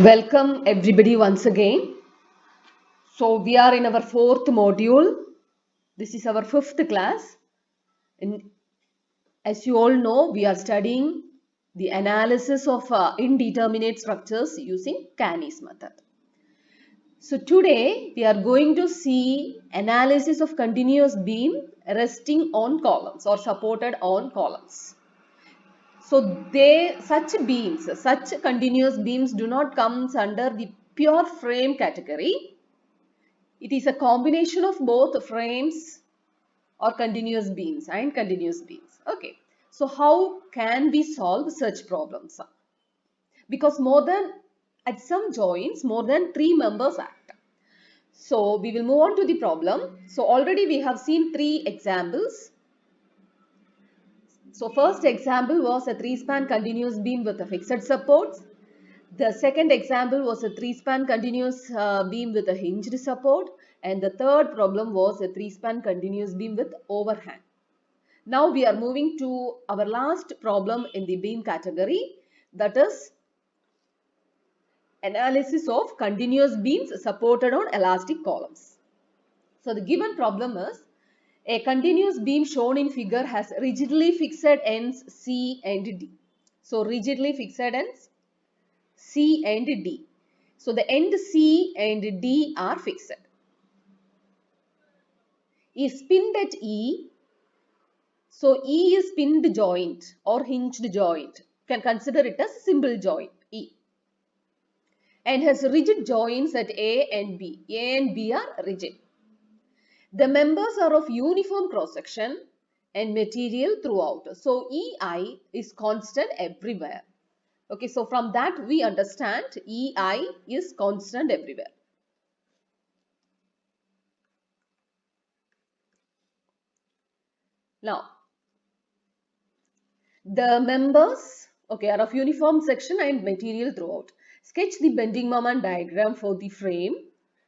Welcome everybody once again. So we are in our fourth module. This is our fifth class. And as you all know, we are studying the analysis of indeterminate structures using KANIS method. So today we are going to see analysis of continuous beam resting on columns or supported on columns. So such continuous beams do not come under the pure frame category. It is a combination of both frames or continuous beams and continuous beams. Okay. So how can we solve such problems? Because at some joints, more than 3 members act. So we will move on to the problem. So already we have seen 3 examples. So first example was a 3-span continuous beam with a fixed supports. The second example was a 3-span continuous beam with a hinged support, and the third problem was a 3-span continuous beam with overhang. Now we are moving to our last problem in the beam category, that is analysis of continuous beams supported on elastic columns. So the given problem is a continuous beam shown in figure has rigidly fixed ends C and D. So rigidly fixed ends C and D. So the end C and D are fixed. Is pinned at E. So E is pinned joint or hinged joint. You can consider it as simple joint E. And has rigid joints at A and B. A and B are rigid. The members are of uniform cross section and material throughout. So EI is constant everywhere. Okay, so from that we understand EI is constant everywhere. Now, the members, are of uniform section and material throughout. Sketch the bending moment diagram for the frame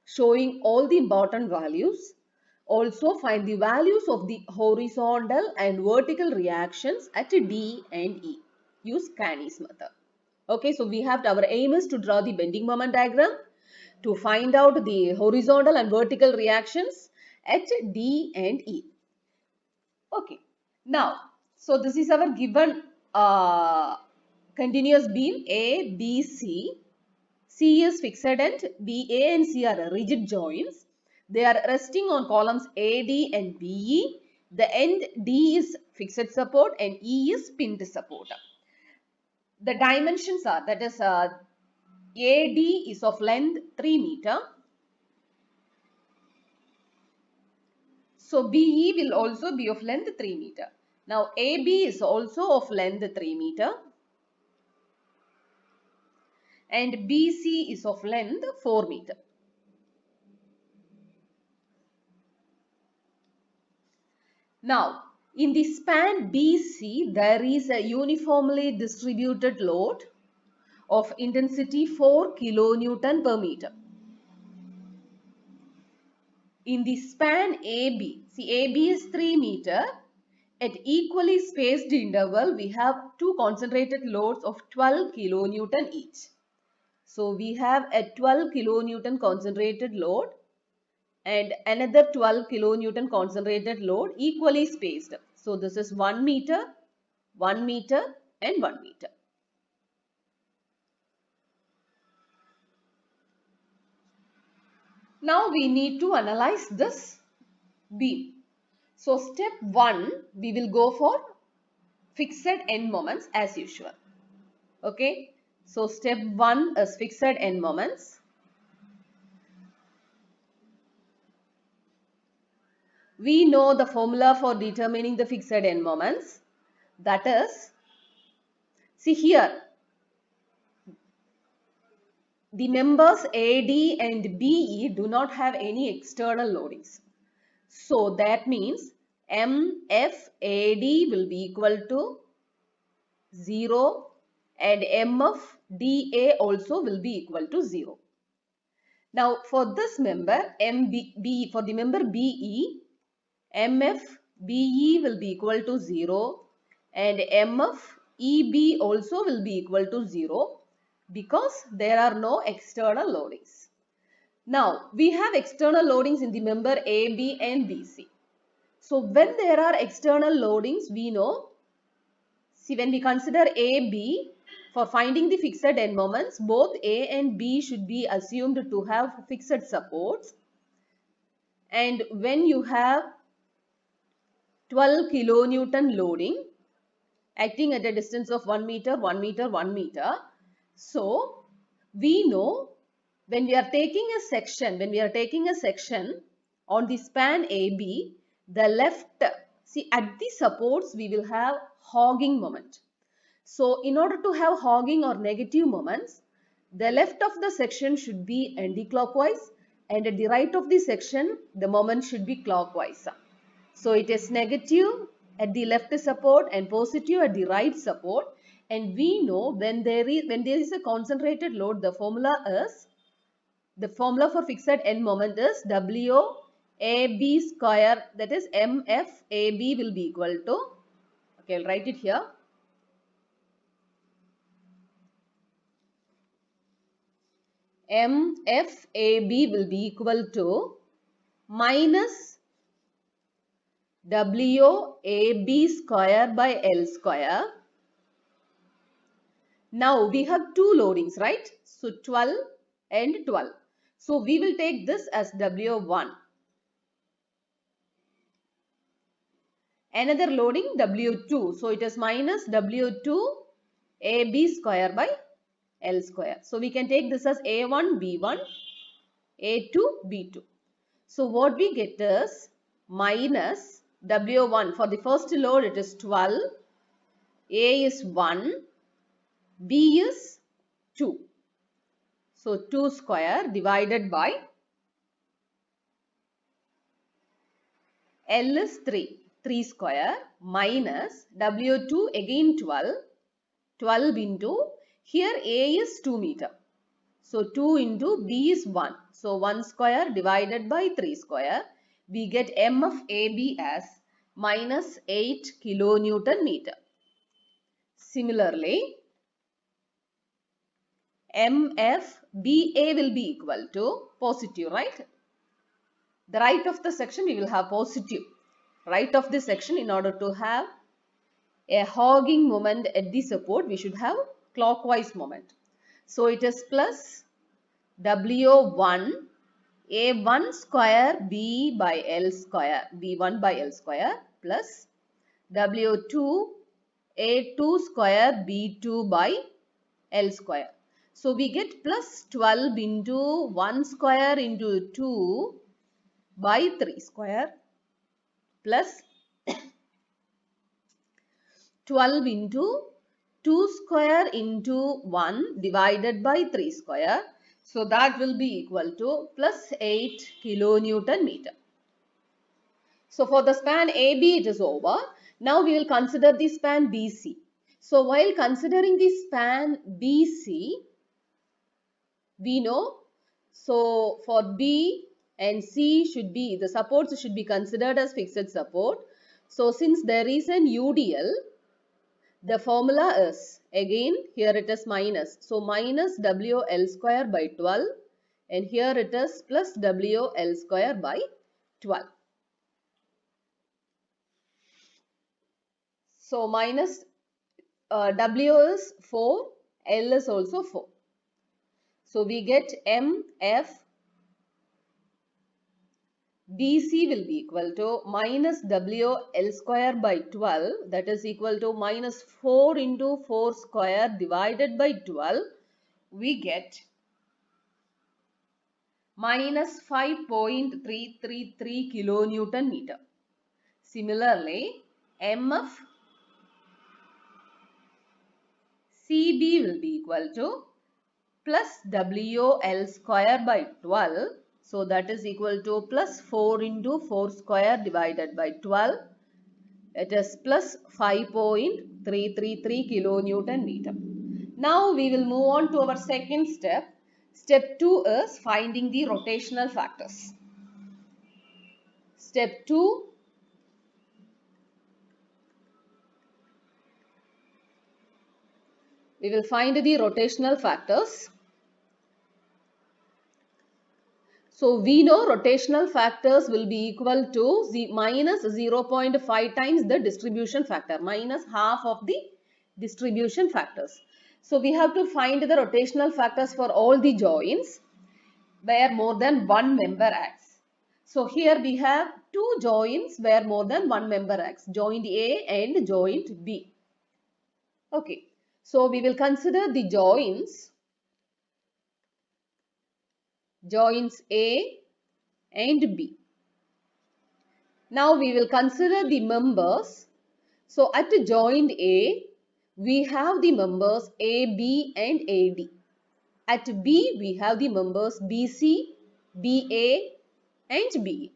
showing all the important values. Also find the values of the horizontal and vertical reactions at D and E. Use KANIS method. Okay, so our aim is to draw the bending moment diagram to find out the horizontal and vertical reactions at D and E. Okay, now, so this is our given continuous beam A, B, C. C is fixed end, B, A and C are rigid joints. They are resting on columns AD and BE. The end D is fixed support and E is pinned support. The dimensions are, that is AD is of length 3 meter. So BE will also be of length 3 meter. Now AB is also of length 3 meter. And BC is of length 4 meter. Now, in the span BC, there is a uniformly distributed load of intensity 4 kilonewton per meter. In the span AB, see AB is 3 meter. At equally spaced interval, we have two concentrated loads of 12 kilonewton each. So, we have a 12 kilonewton concentrated load and another 12 kilonewton concentrated load equally spaced. So this is 1 meter, 1 meter and 1 meter. Now we need to analyze this beam. So step 1, we will go for fixed end moments as usual. Okay. So step 1 is fixed end moments. We know the formula for determining the fixed end moments. That is, see here, the members AD and BE do not have any external loadings. So that means MFAD will be equal to 0 and MFDA also will be equal to 0. Now for this member for the member BE, MFBE will be equal to 0 and MFEB also will be equal to 0. because there are no external loadings. Now, we have external loadings in the member AB and BC. So, when there are external loadings, we know, see, when we consider AB, for finding the fixed end moments, both A and B should be assumed to have fixed supports. And when you have 12 kilonewton loading acting at a distance of 1 meter, 1 meter, 1 meter. So, we know when we are taking a section on the span AB, the left, see at the supports we will have hogging moment. So, in order to have hogging or negative moments, the left of the section should be anti-clockwise and at the right of the section, the moment should be clockwise. So, it is negative at the left support and positive at the right support. And we know when there is a concentrated load, the formula for fixed end moment is WAB square, that is MFAB will be equal to, okay, I'll write it here. MFAB will be equal to minus WAB square by L square. Now we have two loadings, right? So 12 and 12. So we will take this as W1. Another loading W2. So it is minus W2 AB square by L square. So we can take this as A1 B1, A2 B2. So what we get is minus W1. For the first load it is 12, A is 1, B is 2. So 2 square divided by L is 3, 3 square minus W2 again 12, 12 into, here A is 2 meter. So 2 into B is 1. So 1 square divided by 3 square. We get M of AB as minus 8 kilonewton meter. Similarly, MFBA will be equal to positive, right? The right of the section we will have positive. Right of the section, in order to have a hogging moment at the support, we should have clockwise moment. So it is plus W1 A1 square B by L square, B1 by L square plus W2 A2 square B2 by L square. So we get plus 12 into 1 square into 2 by 3 square plus 12 into 2 square into 1 divided by 3 square. So that will be equal to plus 8 kilonewton meter. So for the span AB it is over. Now we will consider the span BC. So while considering the span BC, we know, so for B and C should be, the supports should be considered as fixed support. So since there is an UDL, the formula is, again here it is minus. So minus WL square by 12 and here it is plus WL square by 12. So minus W is 4, L is also 4. So we get MF BC will be equal to minus WL square by 12, that is equal to minus 4 into 4 square divided by 12. We get minus 5.333 kilonewton meter. Similarly, MF CB will be equal to plus WL square by 12. So that is equal to plus 4 into 4 square divided by 12. It is plus 5.333 kilonewton meter. Now we will move on to our second step. Step 2 is finding the rotational factors. Step 2, we will find the rotational factors. So we know rotational factors will be equal to minus 0.5 times the distribution factor, minus half of the distribution factors. So we have to find the rotational factors for all the joints where more than one member acts. So here we have two joints where more than one member acts, joint A and joint B. Okay, so we will consider the joints A and B. Now we will consider the members. So at joint A, we have the members AB and AD. At B, we have the members BC, BA and BE.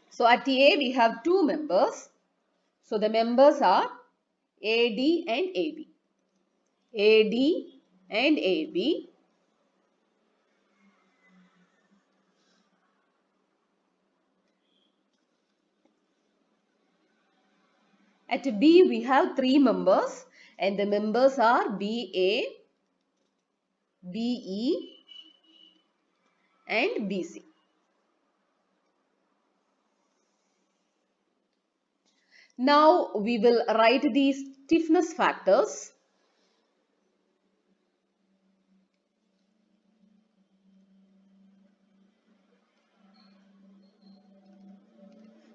So at A, we have two members. So the members are AD and AB. AD and AB. At B, we have three members and the members are BA, BE and BC. Now we will write these stiffness factors.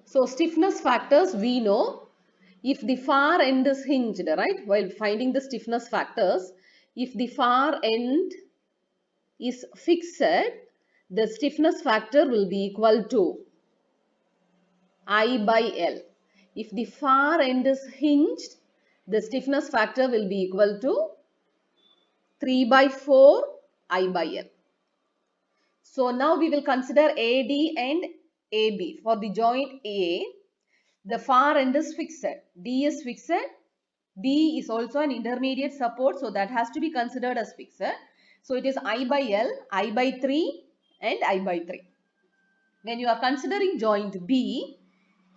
So stiffness factors, we know if the far end is hinged, right? While finding the stiffness factors, if the far end is fixed, the stiffness factor will be equal to I by L. If the far end is hinged, the stiffness factor will be equal to 3 by 4 I by L. So now we will consider AD and AB. For the joint A, the far end is fixed. D is fixed. B is also an intermediate support, so that has to be considered as fixed. So it is I by L, I by 3 and I by 3. When you are considering joint B,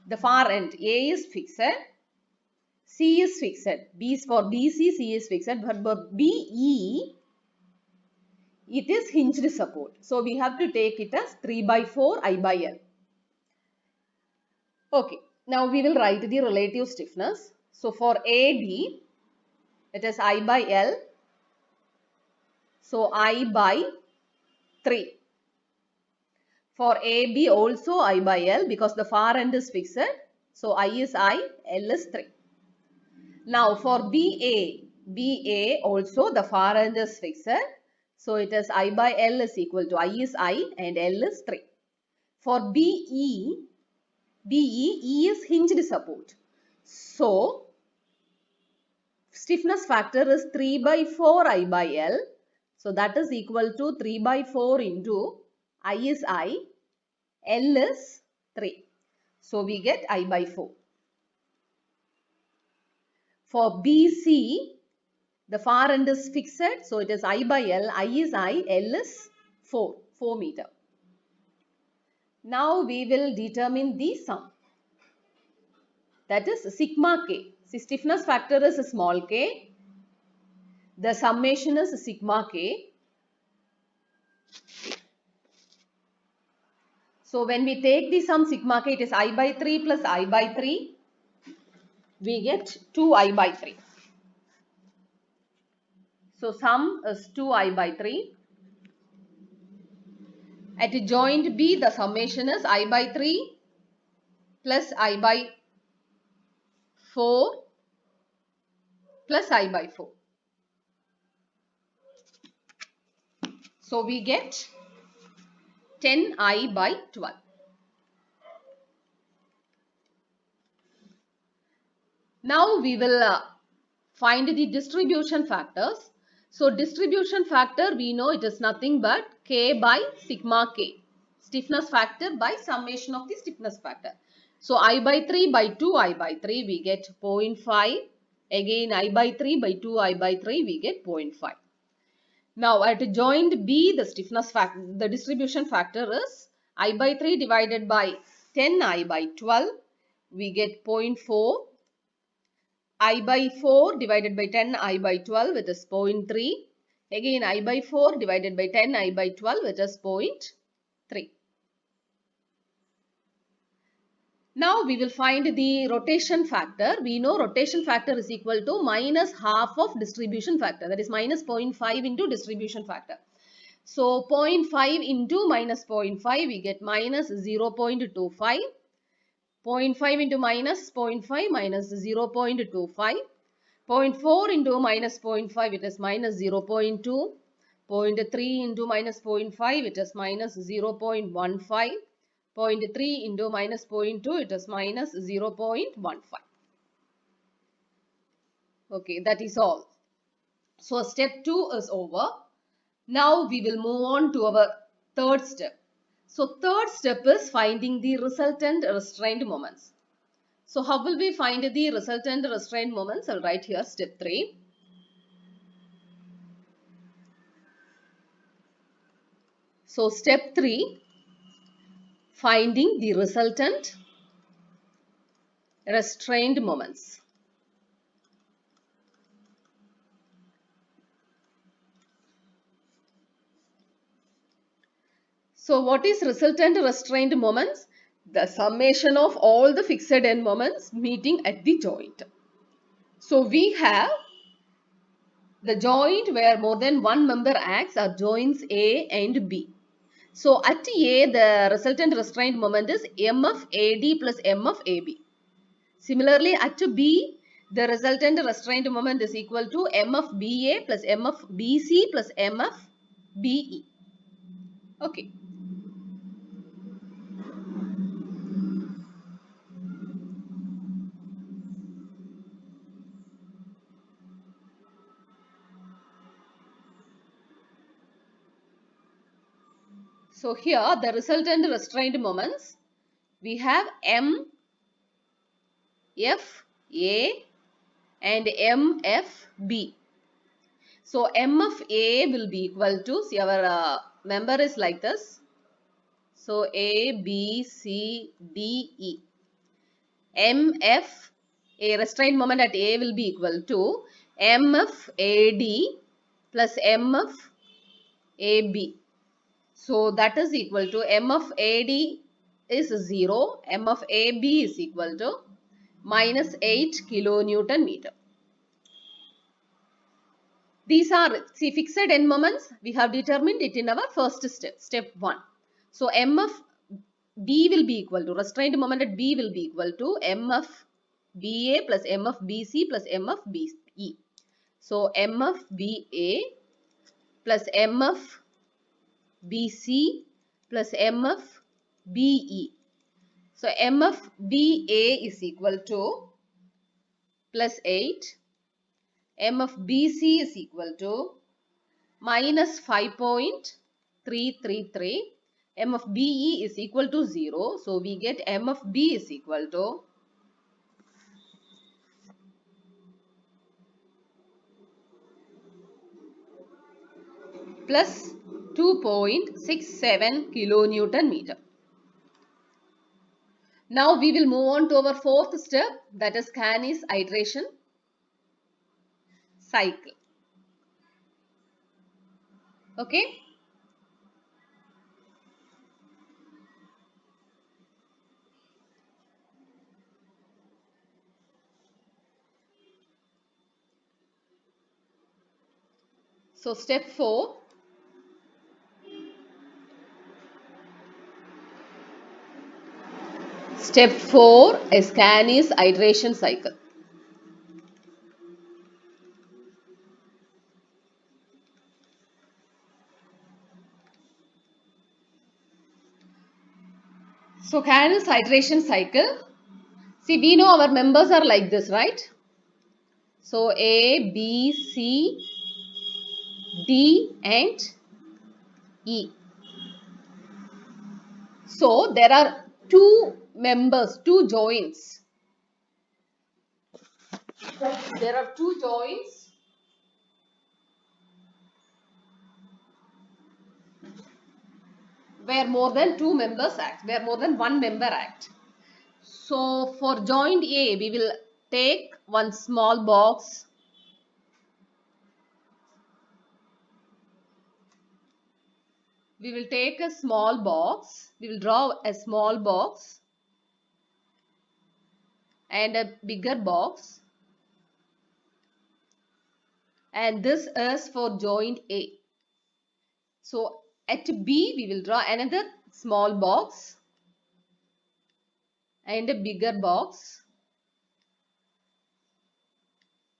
the far end A is fixed, C is fixed, B is for BC, C is fixed, but for BE, it is hinged support. So we have to take it as 3 by 4 I by L. Okay, now we will write the relative stiffness. So for AD, it is I by L. So I by 3. For AB also I by L because the far end is fixed. So I is I, L is 3. Now for BA also the far end is fixed. So it is I by L is equal to I is I and L is 3. For BE is hinged support. So stiffness factor is 3 by 4 I by L. So that is equal to 3 by 4 into I is I, L is 3. So we get I by 4. For BC, the far end is fixed. So it is I by L, I is I, L is 4 meter. Now we will determine the sum. That is sigma k. See, stiffness factor is small k. The summation is sigma k. So when we take the sum sigma k, it is I by 3 plus I by 3. We get 2I by 3. So sum is 2I by 3. At joint B, the summation is I by 3 plus I by 4 plus I by 4. So we get 10I by 12. Now we will find the distribution factors. So distribution factor, we know it is nothing but K by sigma K. Stiffness factor by summation of the stiffness factor. So I by 3 by 2 I by 3 we get 0.5. Again I by 3 by 2 I by 3 we get 0.5. Now at joint B, the stiffness factor, the distribution factor is I by 3 divided by 10 I by 12. We get 0.4. I by 4 divided by 10 I by 12, which is 0.3. Again I by 4 divided by 10 I by 12, which is 0.3. Now we will find the rotation factor. We know rotation factor is equal to minus half of distribution factor. That is minus 0.5 into distribution factor. So 0.5 into minus 0.5, we get minus 0.25. 0.5 into minus 0.5 minus 0.25. 0.4 into minus 0.5, it is minus 0.2. 0.3 into minus 0.5, it is minus 0.15. 0.3 into minus 0.2, it is minus 0.15. Okay, that is all. So step 2 is over. Now we will move on to our third step. So third step is finding the resultant restraint moments. So how will we find the resultant restraint moments? I'll write here step 3. So step 3, finding the resultant restraint moments. So what is resultant restraint moments? The summation of all the fixed end moments meeting at the joint. So we have the joint where more than one member acts are joints A and B. So at A, the resultant restraint moment is MFAD plus MFAB. Similarly, at B, the resultant restraint moment is equal to MFBA plus MFBC plus MFBE. Okay. So here the resultant restraint moments, we have M, F, A and M, F, B. So M of A will be equal to, see our member is like this. So A, B, C, D, E. M, F, a restraint moment at A will be equal to M of AD plus M of AB. So that is equal to M of AD is 0, M of AB is equal to minus 8 kilonewton meter. These are, see, fixed end moments, we have determined it in our first step, step 1. So M of B will be equal to, restraint moment at B will be equal to M of BA plus M of BC plus M of BE. So M of BA plus M of BC plus M of BE. So M of BA is equal to plus 8. M of BC is equal to minus 5.333. M of BE is equal to 0. So we get M of B is equal to plus 2.67 kilonewton meter. Now we will move on to our fourth step, that is KANIS iteration cycle. Okay. So step 4. Step 4 is KANIS iteration cycle. So KANIS iteration cycle. See, we know our members are like this, right? So A, B, C, D and E. So there are two members, two joints. There are two joints where more than two members act, where more than one member act. So for joint A, we will take one small box. We will take a small box. We will draw a small box and a bigger box. And this is for joint A. So at B, we will draw another small box and a bigger box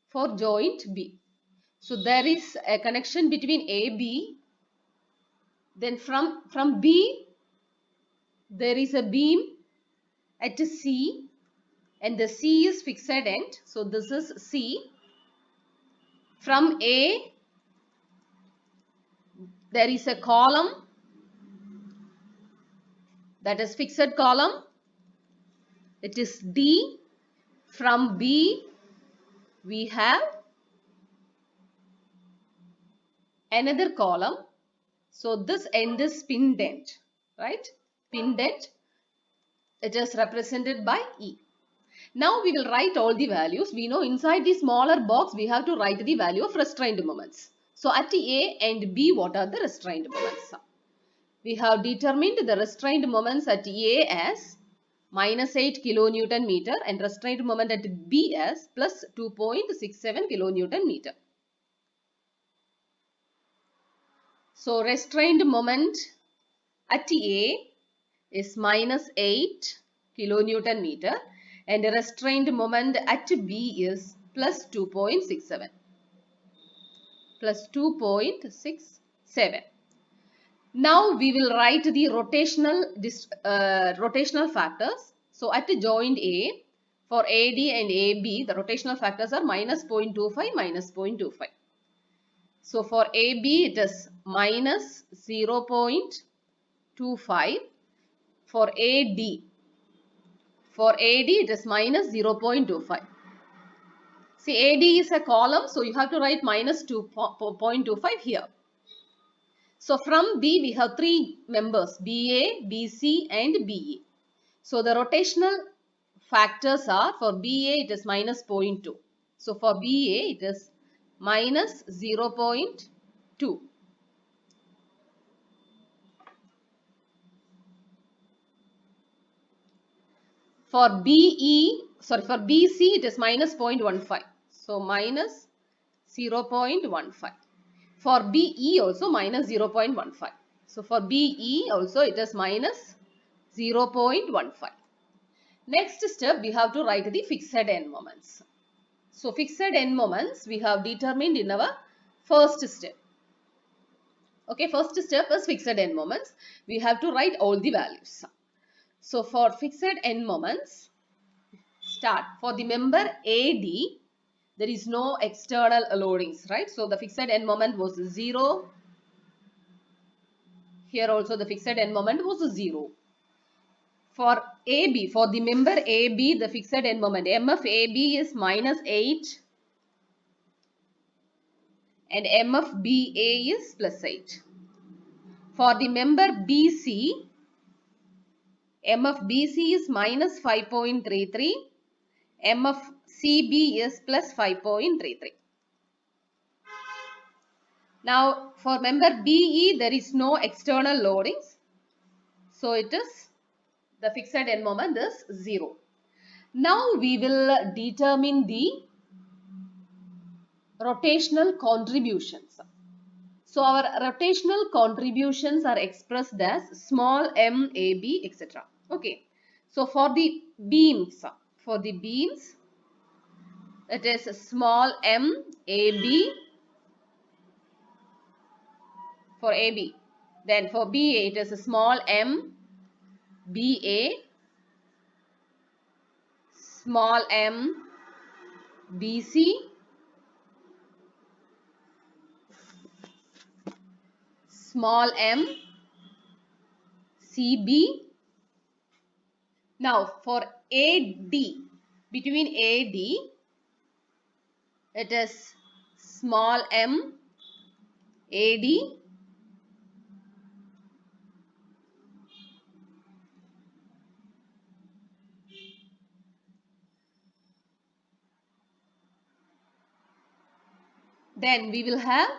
for joint B. So there is a connection between AB. Then from B, there is a beam at C, and the C is fixed end. So this is C. From A, there is a column, that is fixed column. It is D. From B, we have another column. So this end is pinned end, right? Pinned end. It is represented by E. Now we will write all the values. We know inside the smaller box we have to write the value of restrained moments. So at A and B, what are the restrained moments? We have determined the restrained moments at A as minus 8 kilonewton meter and restrained moment at B as plus 2.67 kilonewton meter. So restrained moment at A is minus 8 kilonewton meter and the restrained moment at B is plus 2.67. Plus 2.67. Now we will write the rotational factors. So at joint A, for AD and AB, the rotational factors are minus 0.25, minus 0.25. So for AB, it is minus 0.25. For AD, it is minus 0.25. See, AD is a column, so you have to write minus 2.25 here. So from B, we have three members, BA, BC and BE. So the rotational factors are, for BA, it is minus 0.2. So for BA, it is minus 0.2. For for BC, it is minus 0.15. So minus 0.15. For BE also minus 0.15. So for BE also it is minus 0.15. Next step, we have to write the fixed end moments. So fixed end moments we have determined in our first step. Okay, first step is fixed end moments. We have to write all the values. So for fixed end moments, start. For the member AD, there is no external loadings, right? So the fixed end moment was 0. Here also the fixed end moment was 0. For AB, for the member AB, the fixed end moment, MF AB is minus 8 and MF BA is plus 8. For the member BC, MF BC is minus 5.33, MF CB is plus 5.33. Now for member BE, there is no external loadings. So it is, the fixed end moment is 0. Now we will determine the rotational contributions. So our rotational contributions are expressed as small m, a, b, etc. Okay. So for the beams, it is small m, a, b for AB. Then for BA, it is small m, BA, small m, BC, small m, CB. Now for AD, between AD, it is small m, AD, Then we will have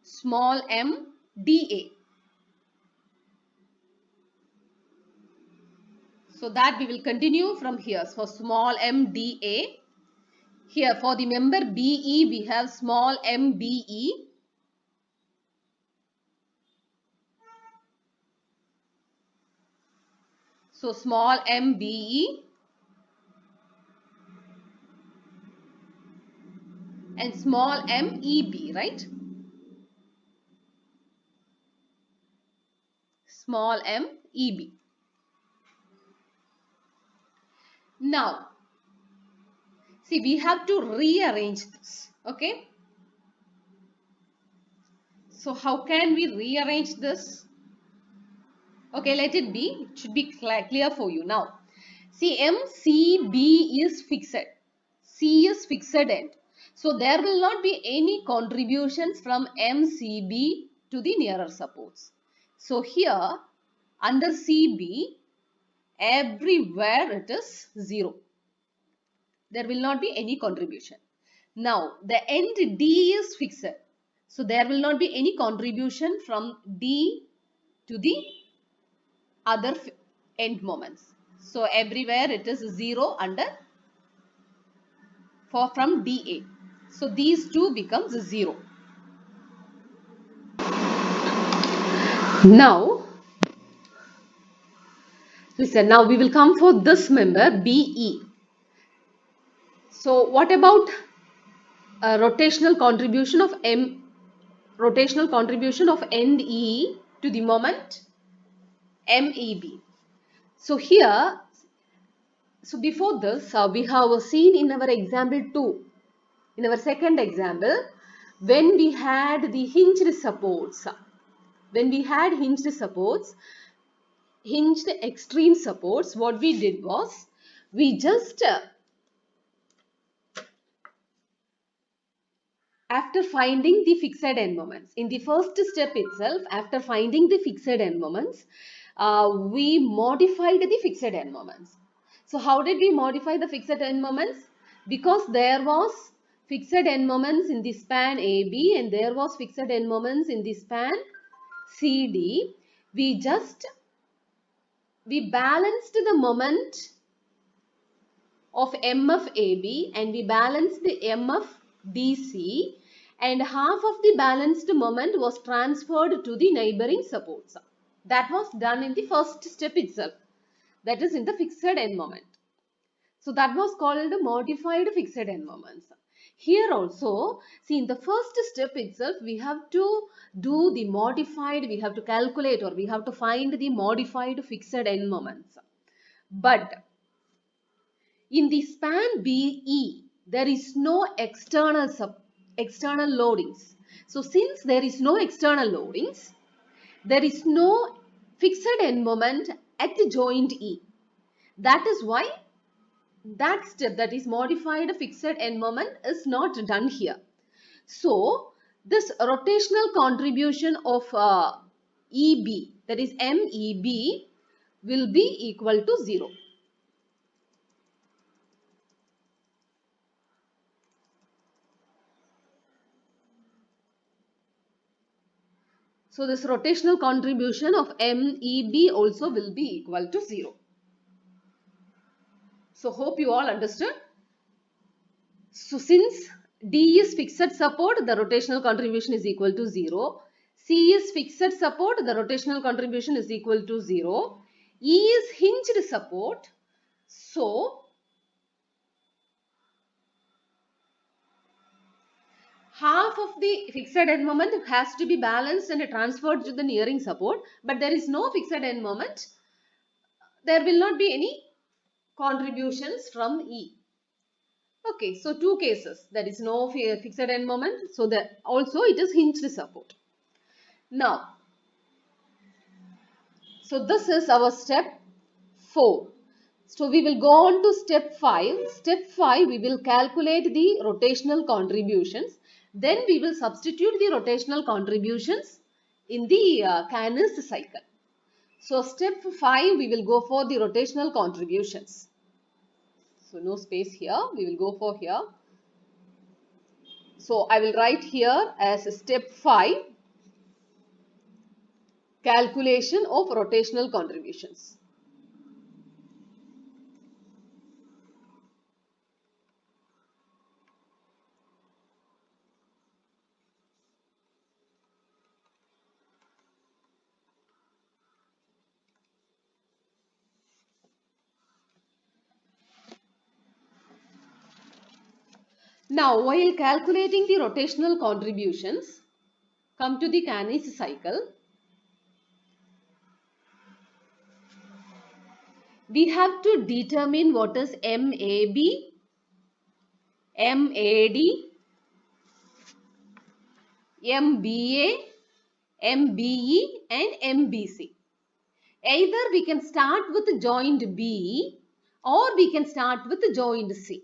small m dA. So that we will continue from here. So small m dA. Here for the member BE we have small m BE. So small m BE and small m EB, right? Small m EB. Now, see, we have to rearrange this, okay? So how can we rearrange this? Okay, let it be. It should be clear for you now. See, MCB is fixed. C is fixed end. So there will not be any contributions from MCB to the nearer supports. So here under CB, everywhere it is 0. There will not be any contribution. Now the end D is fixed. So there will not be any contribution from D to the other end moments. So everywhere it is 0 under from DA. So these two becomes 0. Now listen, now we will come for this member BE. So what about rotational contribution of end E to the moment MEB? So here, so before this we have seen in our example 2, in our second example, when we had the hinged supports, hinged extreme supports, what we did was we just after finding the fixed end moments, in the first step itself, after finding the fixed end moments, we modified the fixed end moments. So how did we modify the fixed end moments? Because there was fixed end moments in the span AB and there was fixed end moments in the span CD, we balanced the moment of MFAB and we balanced the MFDC, and half of the balanced moment was transferred to the neighboring supports. That was done in the first step itself, that is in the fixed end moment. So that was called modified fixed end moments. Here also, see, in the first step itself, we have to do the modified, we have to calculate or we have to find the modified fixed end moments. But in the span BE, there is no external loadings. So since there is no external loadings, there is no fixed end moment at the joint E. That is why that step, that is modified fixed end moment, is not done here. So this rotational contribution of EB, that is MEB, will be equal to 0. So this rotational contribution of MEB also will be equal to 0. So hope you all understood. So since D is fixed support, the rotational contribution is equal to 0. C is fixed support, the rotational contribution is equal to 0. E is hinged support. So half of the fixed end moment has to be balanced and transferred to the nearing support, but there is no fixed end moment. There will not be any contributions from E. Okay, so two cases, there is no fixed end moment, so that also it is hinged support. Now, so this is our step 4. So we will go on to step 5. Step 5, we will calculate the rotational contributions. Then we will substitute the rotational contributions in the KANIS cycle. So step 5, we will go for the rotational contributions. So no space here, we will go for here. So I will write here as step 5, calculation of rotational contributions. Now, while calculating the rotational contributions, come to the KANIS cycle. We have to determine what is MAB, MAD, MBA, MBE and MBC. Either we can start with joint B or we can start with joint C.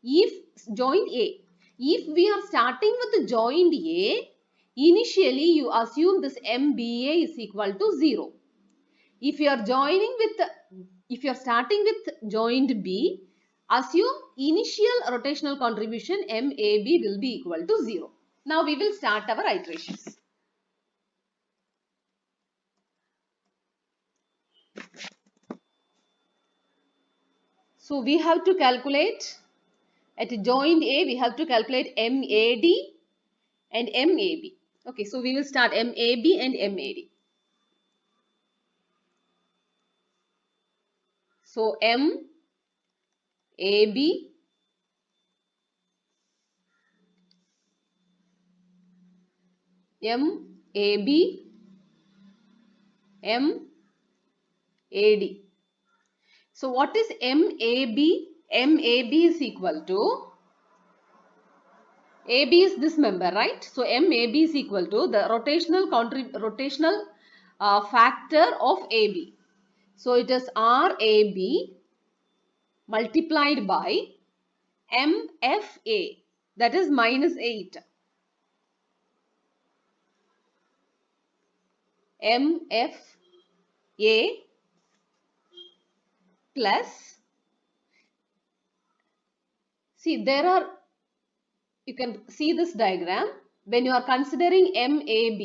If joint A, if we are starting with joint A, initially you assume this MBA is equal to 0. If you are starting with joint B, assume initial rotational contribution MAB will be equal to 0. Now we will start our iterations. So we have to calculate at joint A, we have to calculate MAD and MAB. Okay, so we will start MAB and MAD. So MAB, MAB, MAD. So what is MAB? MAB is equal to, AB is this member, right? So MAB is equal to the rotational factor of AB. So it is RAB multiplied by MFA, that is minus 8. MFA plus, see there are, you can see this diagram. When you are considering MAB,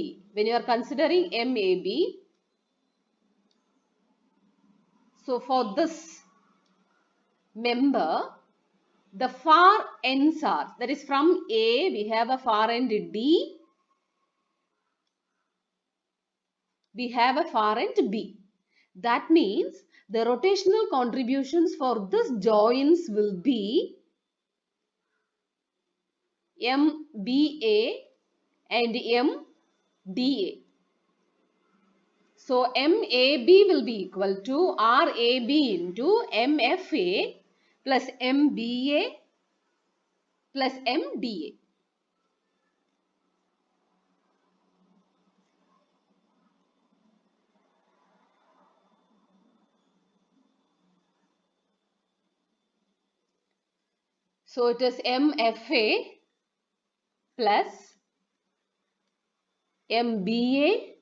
so for this member, the far ends are, that is from A, we have a far end D, we have a far end B. That means the rotational contributions for this joints will be MBA and MDA. So MAB will be equal to RAB into MFA plus MBA plus MDA. So it is MFA plus MBA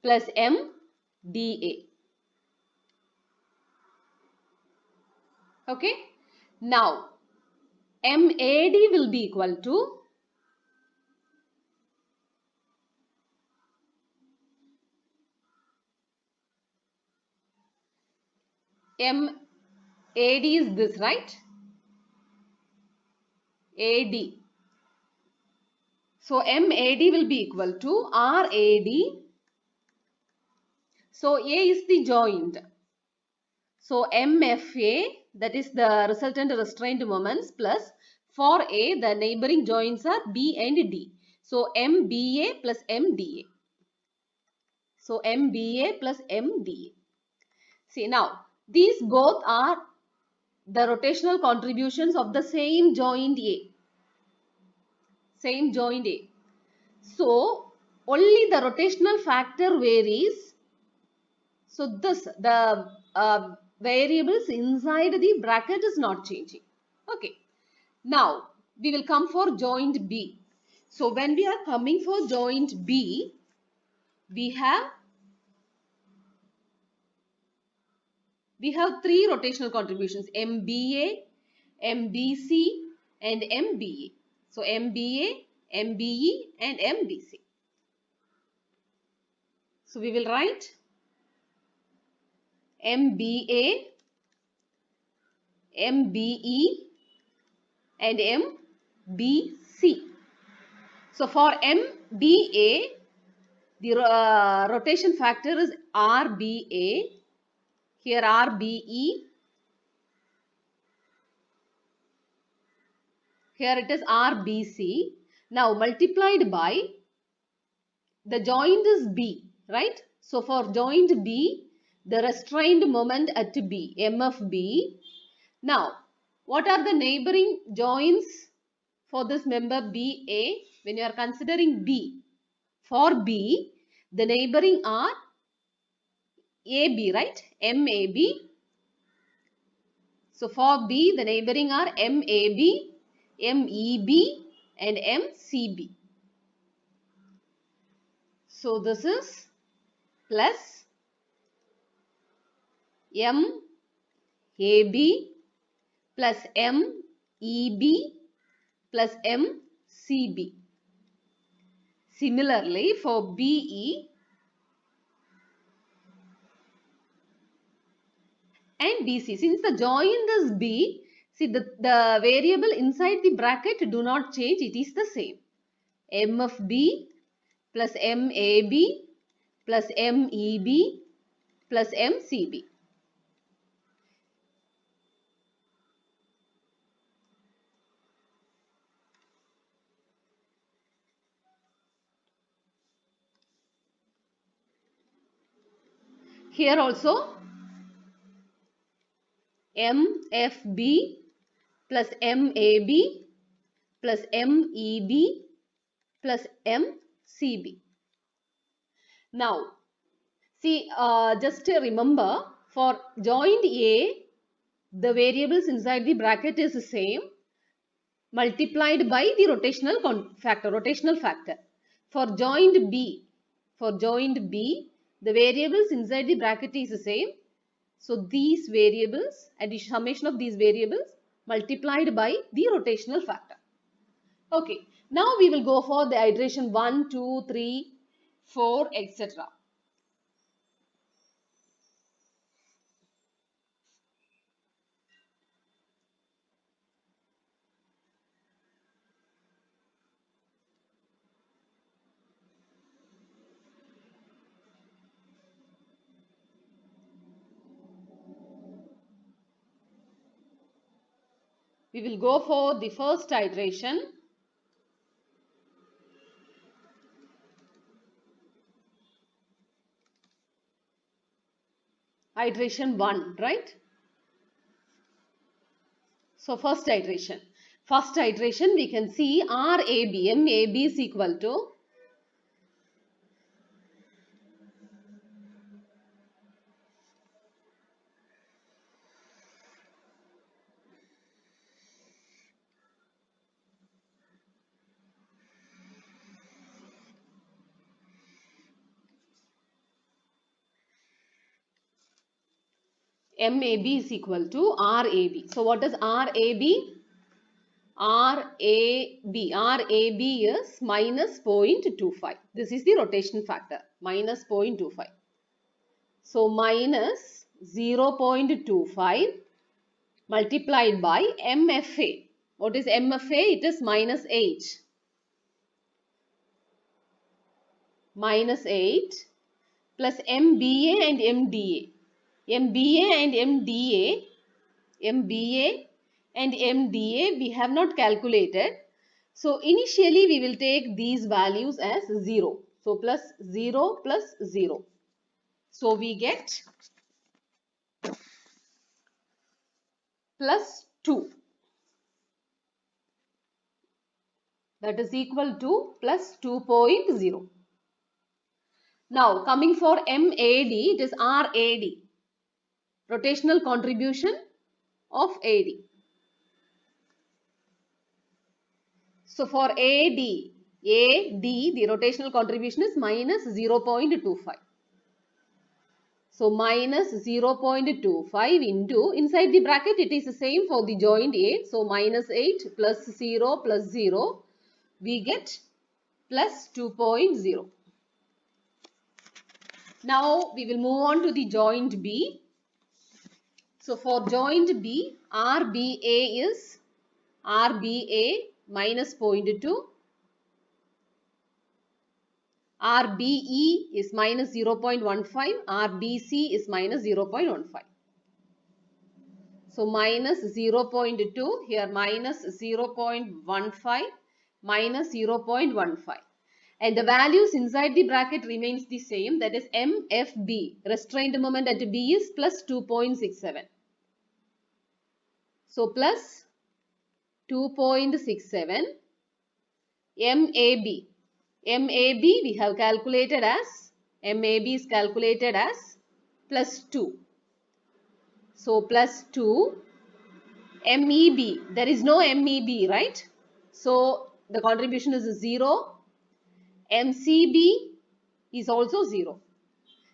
plus MDA. Okay. Now MAD will be equal to MAD is this, right? AD. So MAD will be equal to RAD. So A is the joint. So MFA, that is the resultant restraint moments, plus for A the neighboring joints are B and D. So MBA plus MDA. So MBA plus MDA. See now, these both are the rotational contributions of the same joint A. Same joint A. So only the rotational factor varies. So the variables inside the bracket is not changing. Okay. Now we will come for joint B. So when we are coming for joint B, we have three rotational contributions, MBA, MBC and MBA. So MBA, MBE and MBC. So we will write MBA, MBE and MBC. So for MBA, the rotation factor is RBA, here RBE, here it is RBC. Now multiplied by the joint is B, right? So for joint B, the restrained moment at B, MFB. Now, what are the neighboring joints for this member BA? When you are considering B, for B, the neighboring are AB, right? MAB. So for B, the neighboring are MAB, MEB and MCB. So this is plus MAB plus MEB plus MCB. Similarly, for BE and BC, since the joint is B, see the variable inside the bracket do not change, it is the same. MFB plus MAB plus MEB plus MCB. Here also MFB plus MAB plus MEB plus MCB. Now, see, just remember for joint A, the variables inside the bracket is the same multiplied by the rotational factor. For joint B, the variables inside the bracket is the same. So these variables, addition summation of these variables multiplied by the rotational factor. Okay, now we will go for the iteration 1, 2, 3, 4, etc. We will go for the first iteration. Iteration 1, right? So first iteration. We can see RAB, MAB is equal to MAB is equal to RAB. So what is RAB? RAB is minus 0.25. This is the rotation factor, minus 0.25. So minus 0.25 multiplied by MFA. What is MFA? It is minus 8. Minus 8 plus MBA and MDA. MBA and MDA we have not calculated. So initially we will take these values as 0. So plus 0 plus 0. So we get plus 2. That is equal to plus 2.0. Now coming for MAD, it is RAD. Rotational contribution of AD. So for AD, the rotational contribution is minus 0.25. So minus 0.25 into, inside the bracket it is the same for the joint A. So minus 8 plus 0 plus 0, we get plus 2.0. Now we will move on to the joint B. So for joint B, RBA is RBA minus 0.2. RBE is minus 0.15, RBC is minus 0.15. So minus 0.2, here minus 0.15, minus 0.15. And the values inside the bracket remains the same, that is MFB, restrained moment at B is plus 2.67. So plus 2.67, MAB. MAB we have calculated as, MAB is calculated as plus 2. So plus 2, MEB, there is no MEB, right? So the contribution is 0. MCB is also 0.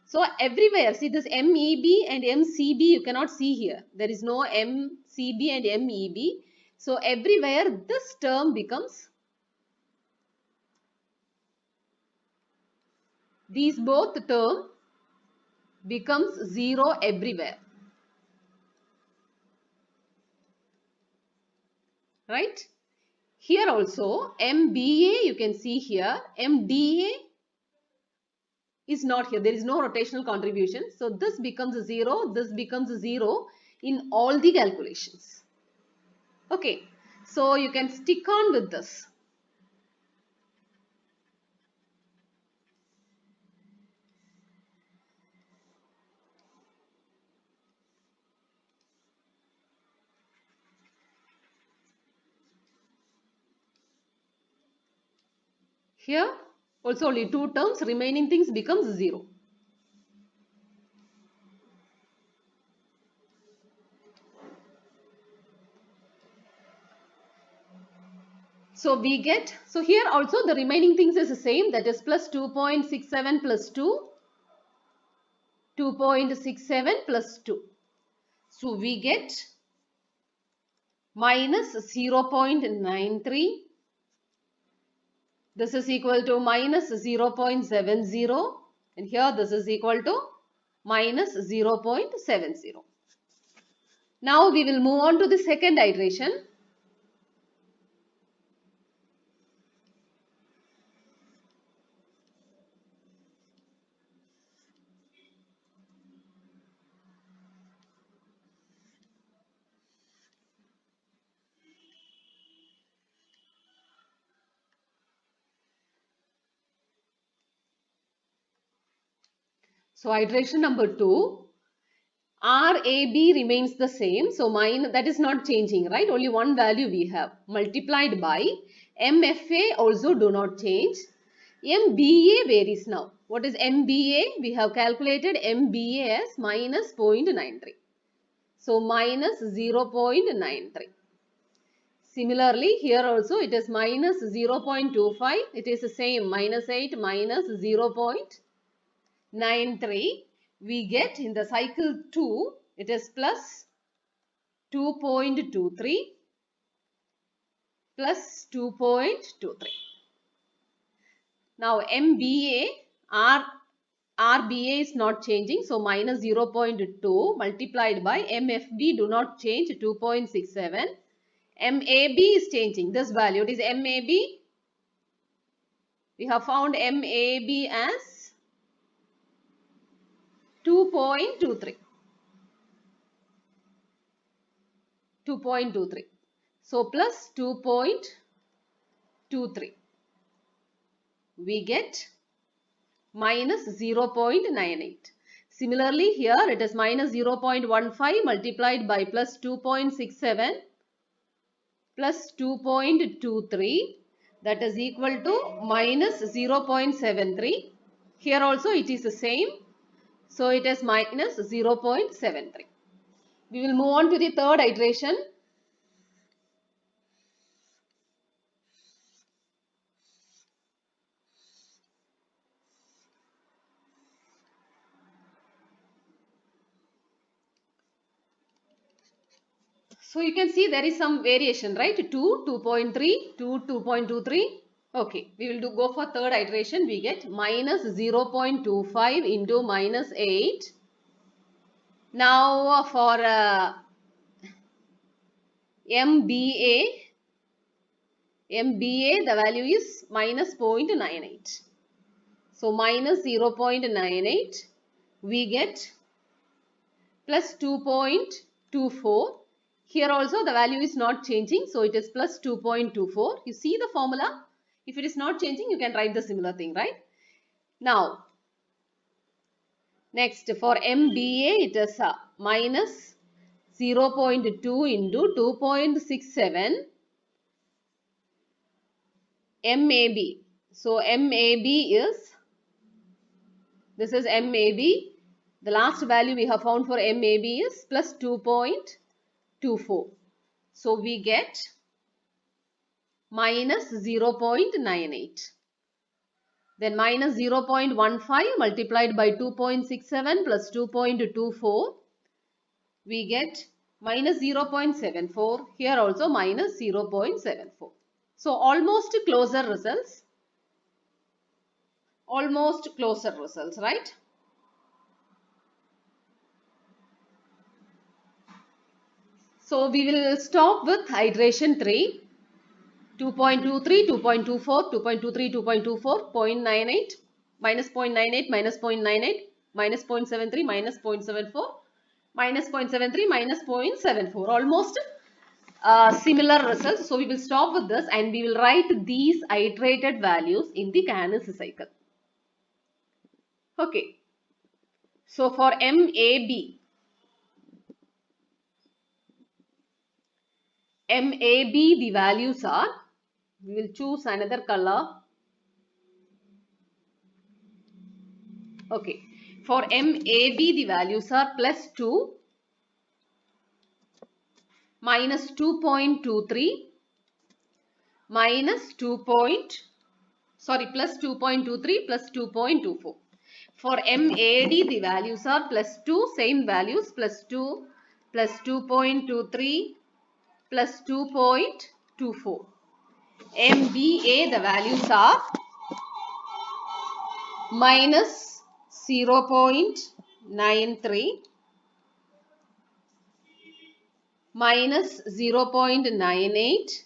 So everywhere, see this MEB and MCB you cannot see here. There is no MCB and MEB. So everywhere this term becomes, these both term becomes 0 everywhere. Right? Here also MBA you can see here, MDA is not here. There is no rotational contribution. So this becomes 0, this becomes 0 in all the calculations. Okay. So you can stick on with this. Here also only 2 terms, remaining things becomes 0. So we get, so here also the remaining things is the same, that is plus 2.67 plus 2, 2.67 plus 2. So we get minus 0.93. This is equal to minus 0.70 and here this is equal to minus 0.70. Now we will move on to the second iteration. So iteration number 2, RAB remains the same. So mine, that is not changing, right? Only one value we have, multiplied by MFA also do not change. MBA varies now. What is MBA? We have calculated MBA as minus 0.93. So minus 0.93. Similarly, here also it is minus 0.25. It is the same, minus 8 minus 0.93. We get in the cycle 2, it is plus 2.23 plus 2.23. Now MBA, RBA is not changing. So minus 0.2 multiplied by MFB do not change, 2.67. MAB is changing. This value, it is MAB. We have found MAB as 2.23. 2.23. So plus 2.23. We get minus 0.98. Similarly, here it is minus 0.15 multiplied by plus 2.67 plus 2.23, that is equal to minus 0.73. Here also it is the same. So it is minus 0.73. We will move on to the third iteration. So you can see there is some variation, right? 2, 2.3, 2, 2.23. Okay, we will go for third iteration. We get minus 0.25 into minus 8. Now for MBA, the value is minus 0.98. So minus 0.98, we get plus 2.24. Here also the value is not changing, so it is plus 2.24. You see the formula? If it is not changing, you can write the similar thing, right? Now, next for MBA, it is minus 0.2 into 2.67 MAB. So MAB is, this is MAB. The last value we have found for MAB is plus 2.24. So we get minus 0.98. Then minus 0.15 multiplied by 2.67 plus 2.24. We get minus 0.74. Here also minus 0.74. So almost closer results. Almost closer results, right? So we will stop with iteration 3. 2.23, 2.24, 2.23, 2.24, 0.98, minus 0.98, minus 0.98, minus 0.73, minus 0.74, minus 0.73, minus 0.74. Almost similar results. So we will stop with this and we will write these iterated values in the KANIS cycle. Okay. So for MAB, the values are, we will choose another color. Okay. For MAB, the values are plus 2, minus 2.23, minus 2. Plus 2.23 plus 2.24. For MAD, the values are plus 2, same values, plus 2, plus 2.23, plus 2.24. MBA, the values are minus 0.93, minus 0.98,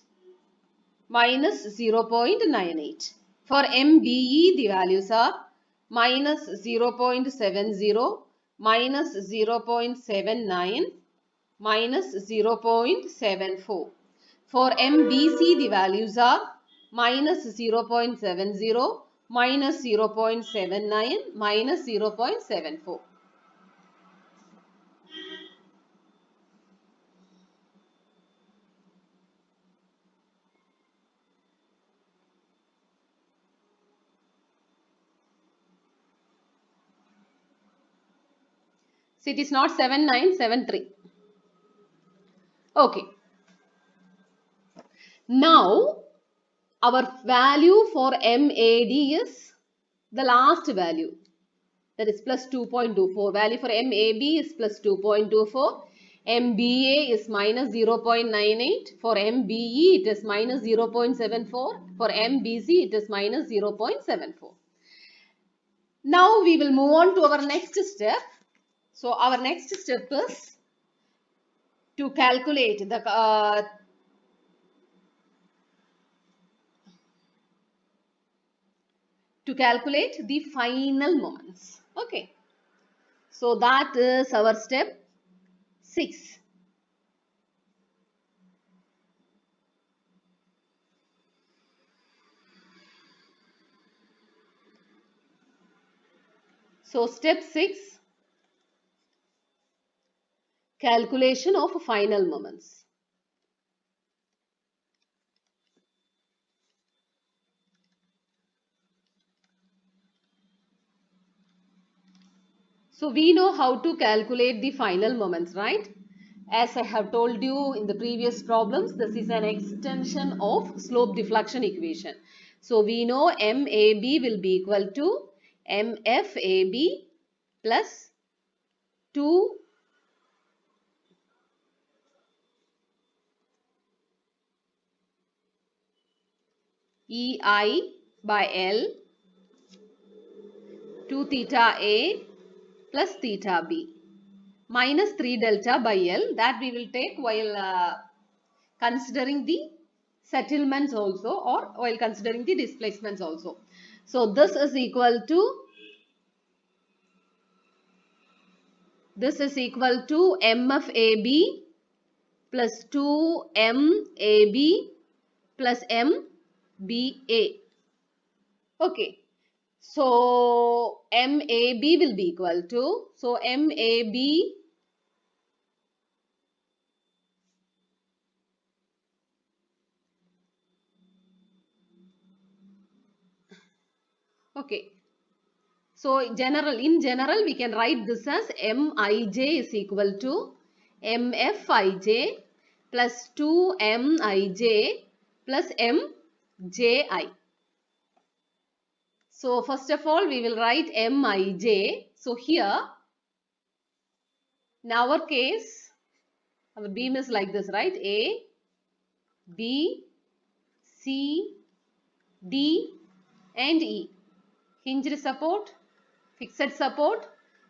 minus 0.98. For MBE, the values are minus 0.70, minus 0.79, minus 0.74. For MBC, the values are minus 0.70, minus 0.79, minus 0.74. So it is not 7973. Okay. Now our value for MAD is the last value, that is plus 2.24. Value for MAB is plus 2.24. MBA is minus 0.98. For MBE it is minus 0.74. For MBC it is minus 0.74. Now we will move on to our next step. So our next step is to calculate the final moments. Okay. So that is our step 6. So step 6, calculation of final moments. So we know how to calculate the final moments, right? As I have told you in the previous problems, this is an extension of slope deflection equation. So we know MAB will be equal to MFAB plus 2 EI by L 2 theta A plus theta B minus 3 delta by L, that we will take while considering the settlements also, or while considering the displacements also. So this is equal to MFAB plus 2MAB plus MBA. Okay. So MAB will be equal to, so MAB okay. So in general we can write this as Mij is equal to MFij plus 2Mij plus Mji. So first of all we will write Mij. So here in our case our beam is like this, right? A, B, C, D and E. Hinged support, fixed support,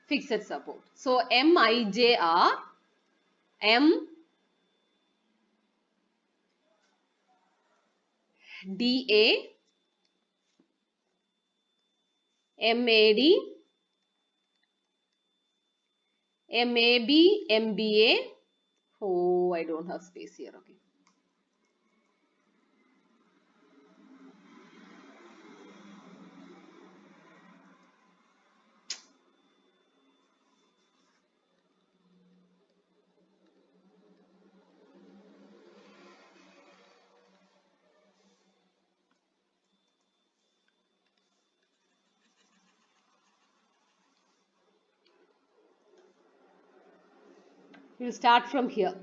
fixed support. So Mij are M, DA, MAD, MAB, MBA. Oh, I don't have space here. Okay. We will start from here.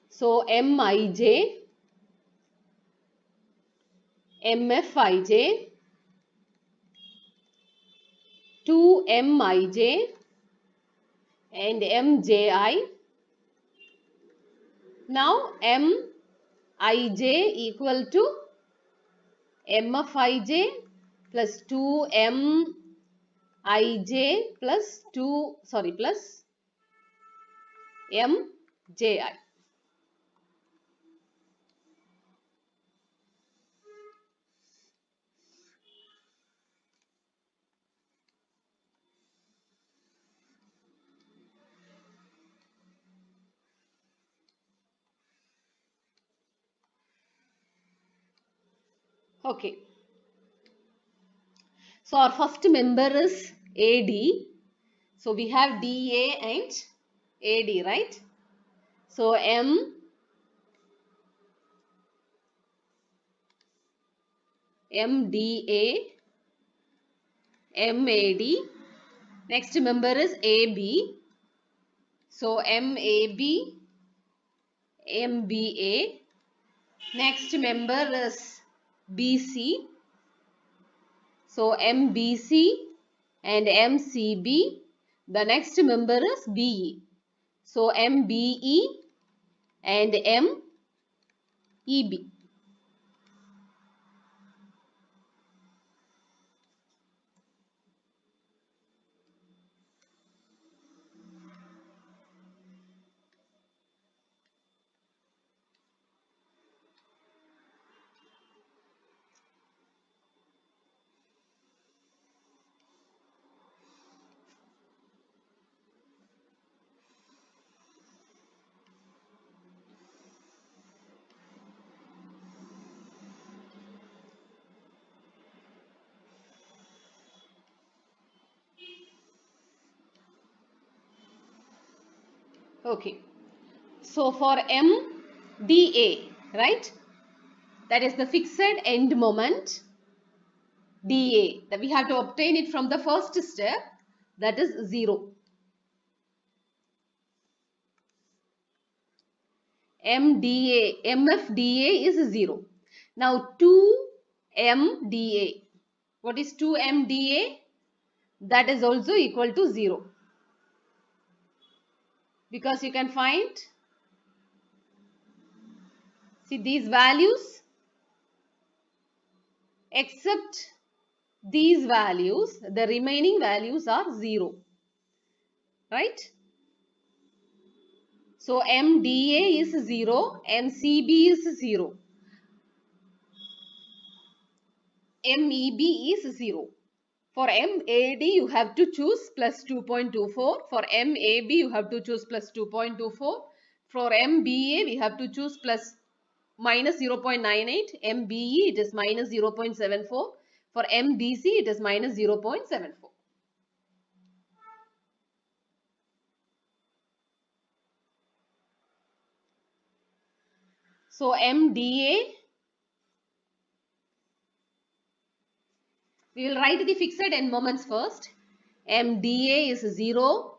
So Mij, MFij, 2Mij and Mji. Now Mij equal to MFij plus 2Mij plus plus Mji. Okay. So our first member is AD. So we have DA and AD, right? So MDA, MAD. Next member is AB. So MAB, MBA. Next member is BC. So MBC and MCB. The next member is BE. So MBE and MEB. Okay. So for MDA, right? That is the fixed end moment DA. That we have to obtain it from the first step, that is 0. MFDA is 0. Now 2MDA. What is 2MDA? That is also equal to 0. Because you can find, see these values, Except these values, the remaining values are 0. Right? So MDA is 0, MCB is 0, MEB is 0. For MAD you have to choose plus 2.24. For MAB you have to choose plus 2.24. For MBA we have to choose plus minus 0.98. MBE it is minus 0.74. For MBC it is minus 0.74. So MDA, we will write the fixed end moments first. MDA is 0.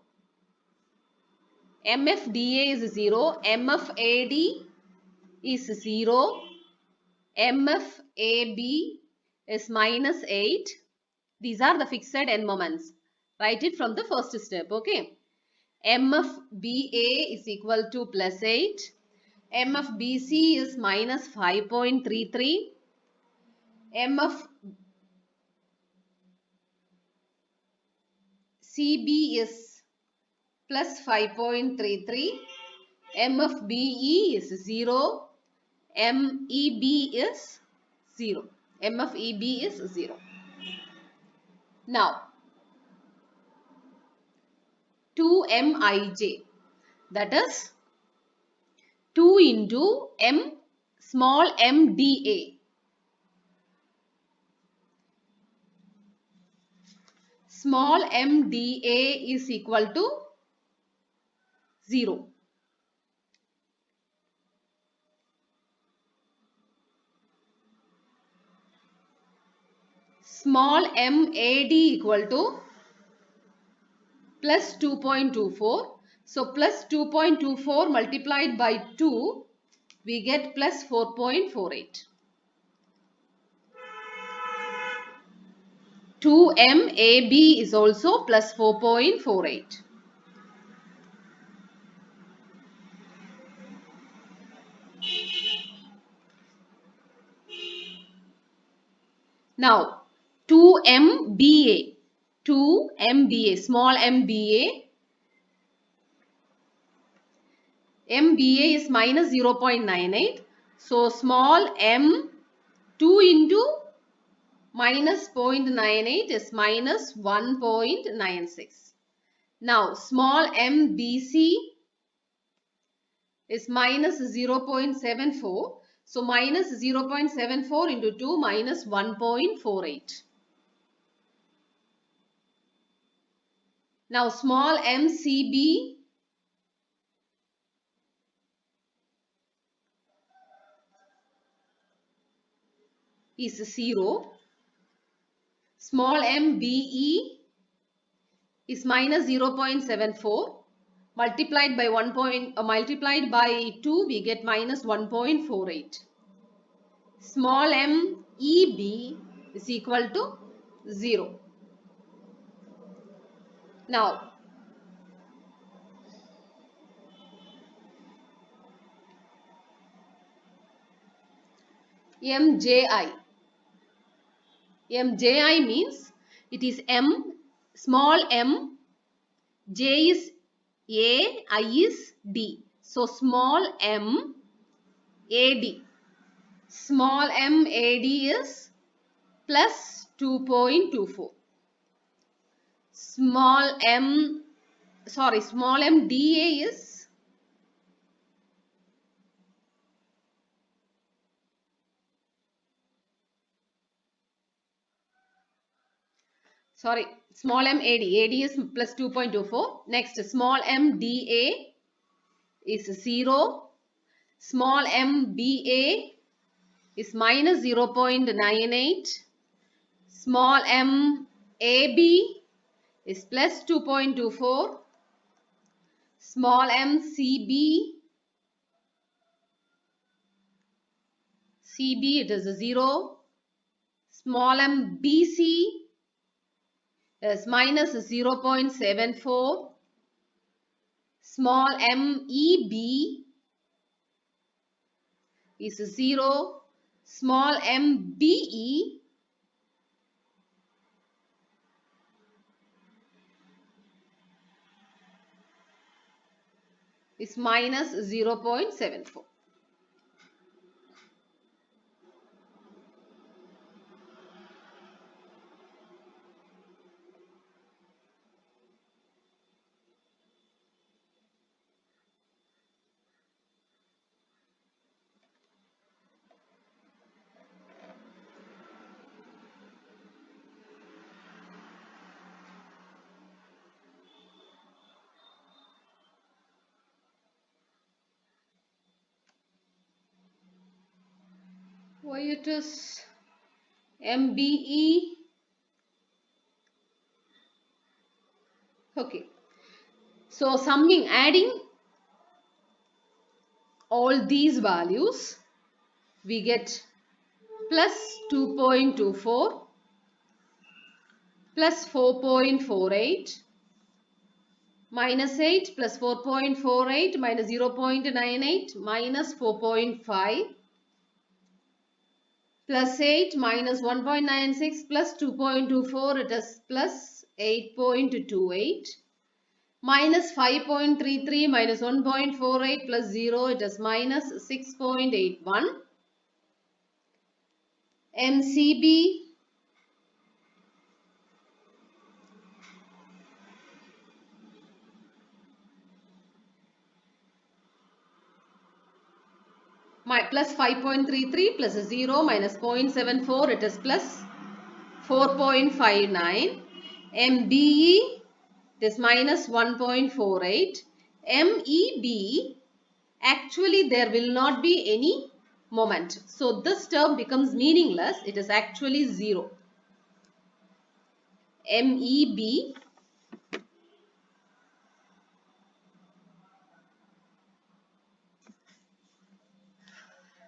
MFDA is 0. MFAD is 0. MFAB is minus 8. These are the fixed end moments. Write it from the first step. Okay. MFBA is equal to plus 8. MFBC is minus 5.33. MFCB is plus 5.33. MFBE is 0. MEB is 0. MFEB is 0. Now, 2MIJ, that is 2 into M small mDA. Small mDA is equal to 0. Small MAD equal to plus 2.24. So plus 2.24 multiplied by 2, we get plus 4.48. 2MAB is also plus 4.48. Now, 2MBA, small MBA. MBA is minus 0.98. So, small m 2 into minus 0.98 is minus 1.96. Now, small MBC is minus 0.74. So, minus 0.74 into 2 minus 1.48. Now, small MCB is 0. Small MBE is minus 0.74. Multiplied by multiplied by 2, we get minus 1.48. Small MEB is equal to 0. Now, MJI. MJI means it is M, small m, J is A, I is D. So, small m AD. Small m AD is plus 2.24. Small m DA is small m AD is plus 2.24. Next, small m DA is 0. Small m BA is minus 0.98. Small m AB is plus 2.24. Small m CB it is 0. Small m BC is minus 0.74. Small MEB is 0. Small MBE is minus 0.74. Why it is MBE? Okay. So summing, adding all these values, we get plus 2.24 plus 4.48 minus 8 plus 4.48 minus 0.98 minus 4.5 plus 8 minus 1.96 plus 2.24, it is plus 8.28 minus 5.33 minus 1.48 plus 0, it is minus 6.81. MCB plus 5.33 plus 0 minus 0.74, it is plus 4.59. MBE, it is minus 1.48. MEB, actually there will not be any moment. So this term becomes meaningless. It is actually 0. MEB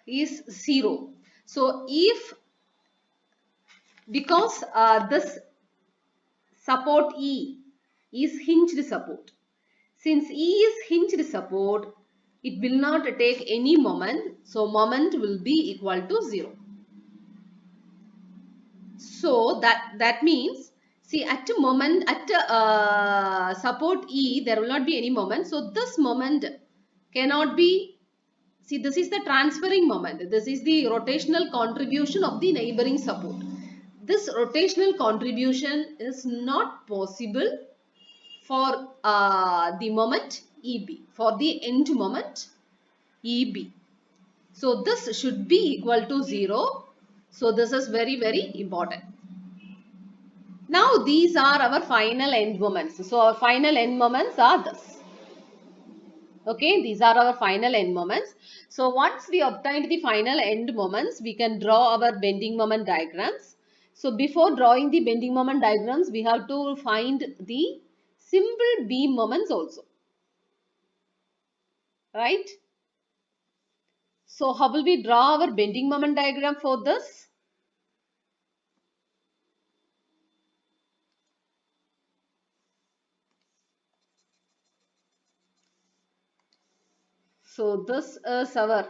is 0. So if, because this support E is hinged support. Since E is hinged support, it will not take any moment. So moment will be equal to 0. So that means, see, at a moment, at support E, there will not be any moment. So this moment cannot be, see, this is the transferring moment. This is the rotational contribution of the neighboring support. This rotational contribution is not possible for the moment EB, for the end moment EB. So this should be equal to 0. So this is very, very important. Now these are our final end moments. So our final end moments are this. Okay, these are our final end moments. So once we obtained the final end moments, we can draw our bending moment diagrams. So before drawing the bending moment diagrams, we have to find the simple beam moments also. Right? So how will we draw our bending moment diagram for this? So this is our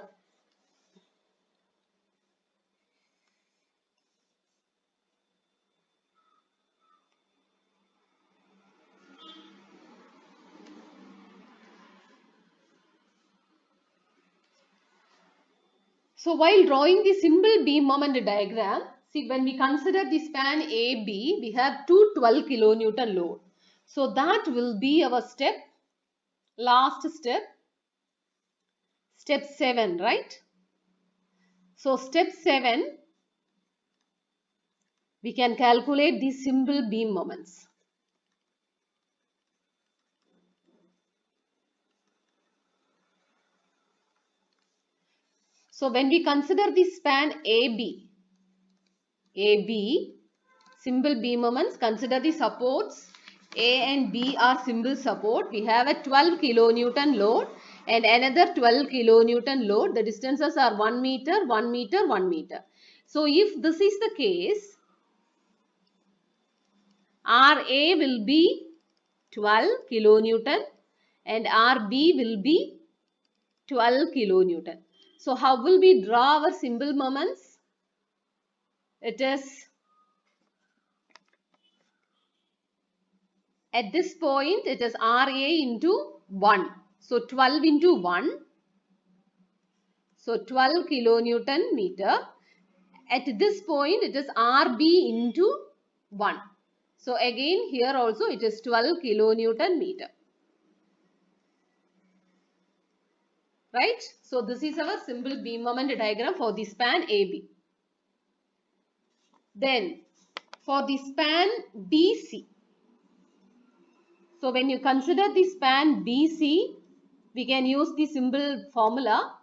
So while drawing the simple beam moment diagram, see, when we consider the span AB, we have two 12 kilonewton load. So that will be our step, last step, step 7, right? So step 7, we can calculate the simple beam moments. So when we consider the span AB, simple beam moments, consider the supports. A and B are simple support. We have a 12 kilonewton load and another 12 kilonewton load. The distances are 1 meter, 1 meter, 1 meter. So if this is the case, RA will be 12 kilonewton and RB will be 12 kilonewton. So how will we draw our simple moments? It is, at this point, it is RA into 1. So 12 into 1. So 12 kilonewton meter. At this point it is RB into 1. So again here also it is 12 kilonewton meter. Right? So this is our simple beam moment diagram for the span AB. Then for the span BC. So when you consider the span BC, we can use the simple formula.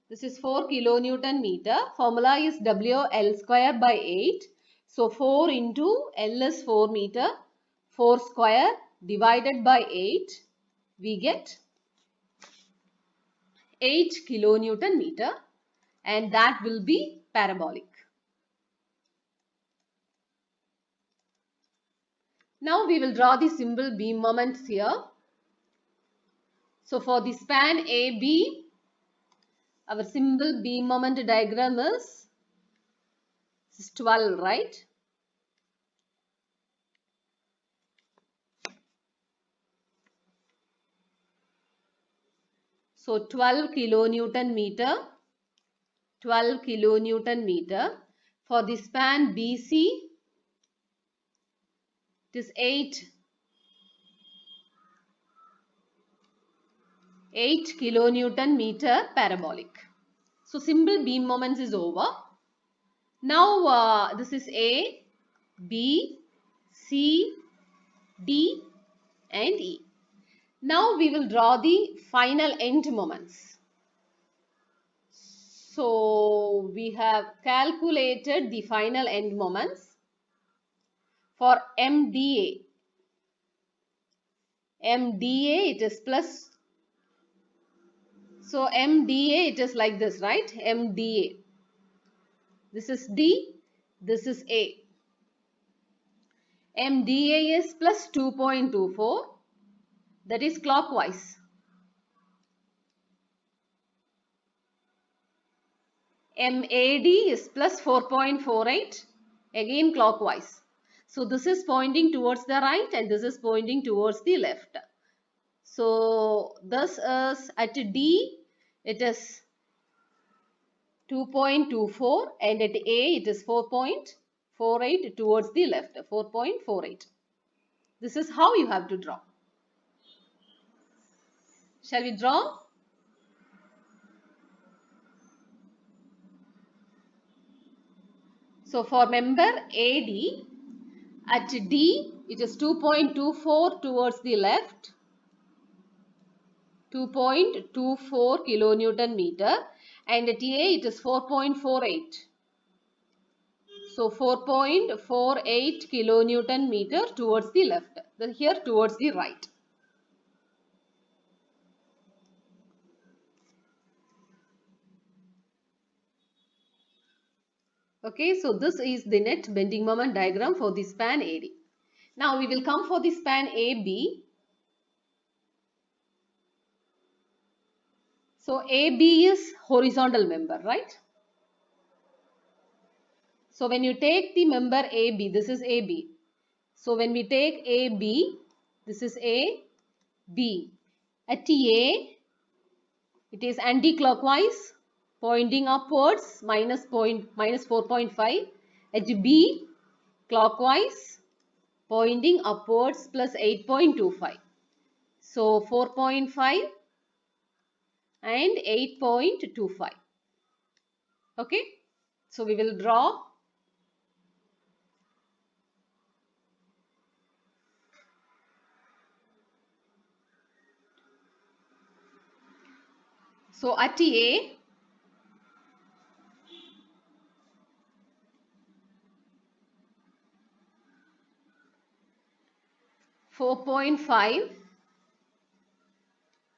This is 4 kilonewton meter. Formula is WL square by 8. So 4 into L is 4 meter. 4 square divided by 8. We get 8 kilonewton meter. And that will be parabolic. Now we will draw the simple beam moments here. So for the span AB, our simple beam moment diagram is 12, right? So 12 kilonewton meter, 12 kilonewton meter. For the span BC, it is 8 kilonewton meter parabolic. So simple beam moments is over. Now this is A, B, C, D and E. Now we will draw the final end moments. So we have calculated the final end moments for MDA. MDA it is plus. So MDA it is like this, right? MDA. This is D. This is A. MDA is plus 2.24. That is clockwise. MAD is plus 4.48. Again clockwise. So this is pointing towards the right and this is pointing towards the left. So this is at D it is 2.24 and at A it is 4.48 towards the left, 4.48. This is how you have to draw. Shall we draw? So for member AD, at D it is 2.24 towards the left, 2.24 kilonewton meter, and at A it is 4.48. So 4.48 kilonewton meter towards the left, then here towards the right. Okay, so this is the net bending moment diagram for the span AD. Now we will come for the span AB. So AB is horizontal member, right? So when you take the member AB, this is AB. So when we take AB, this is AB. At A, it is anti-clockwise, pointing upwards, minus 4.5. At B, clockwise, pointing upwards, plus 8.25. So 4.5 and 8.25. Okay. So we will draw. So at A, (4.5).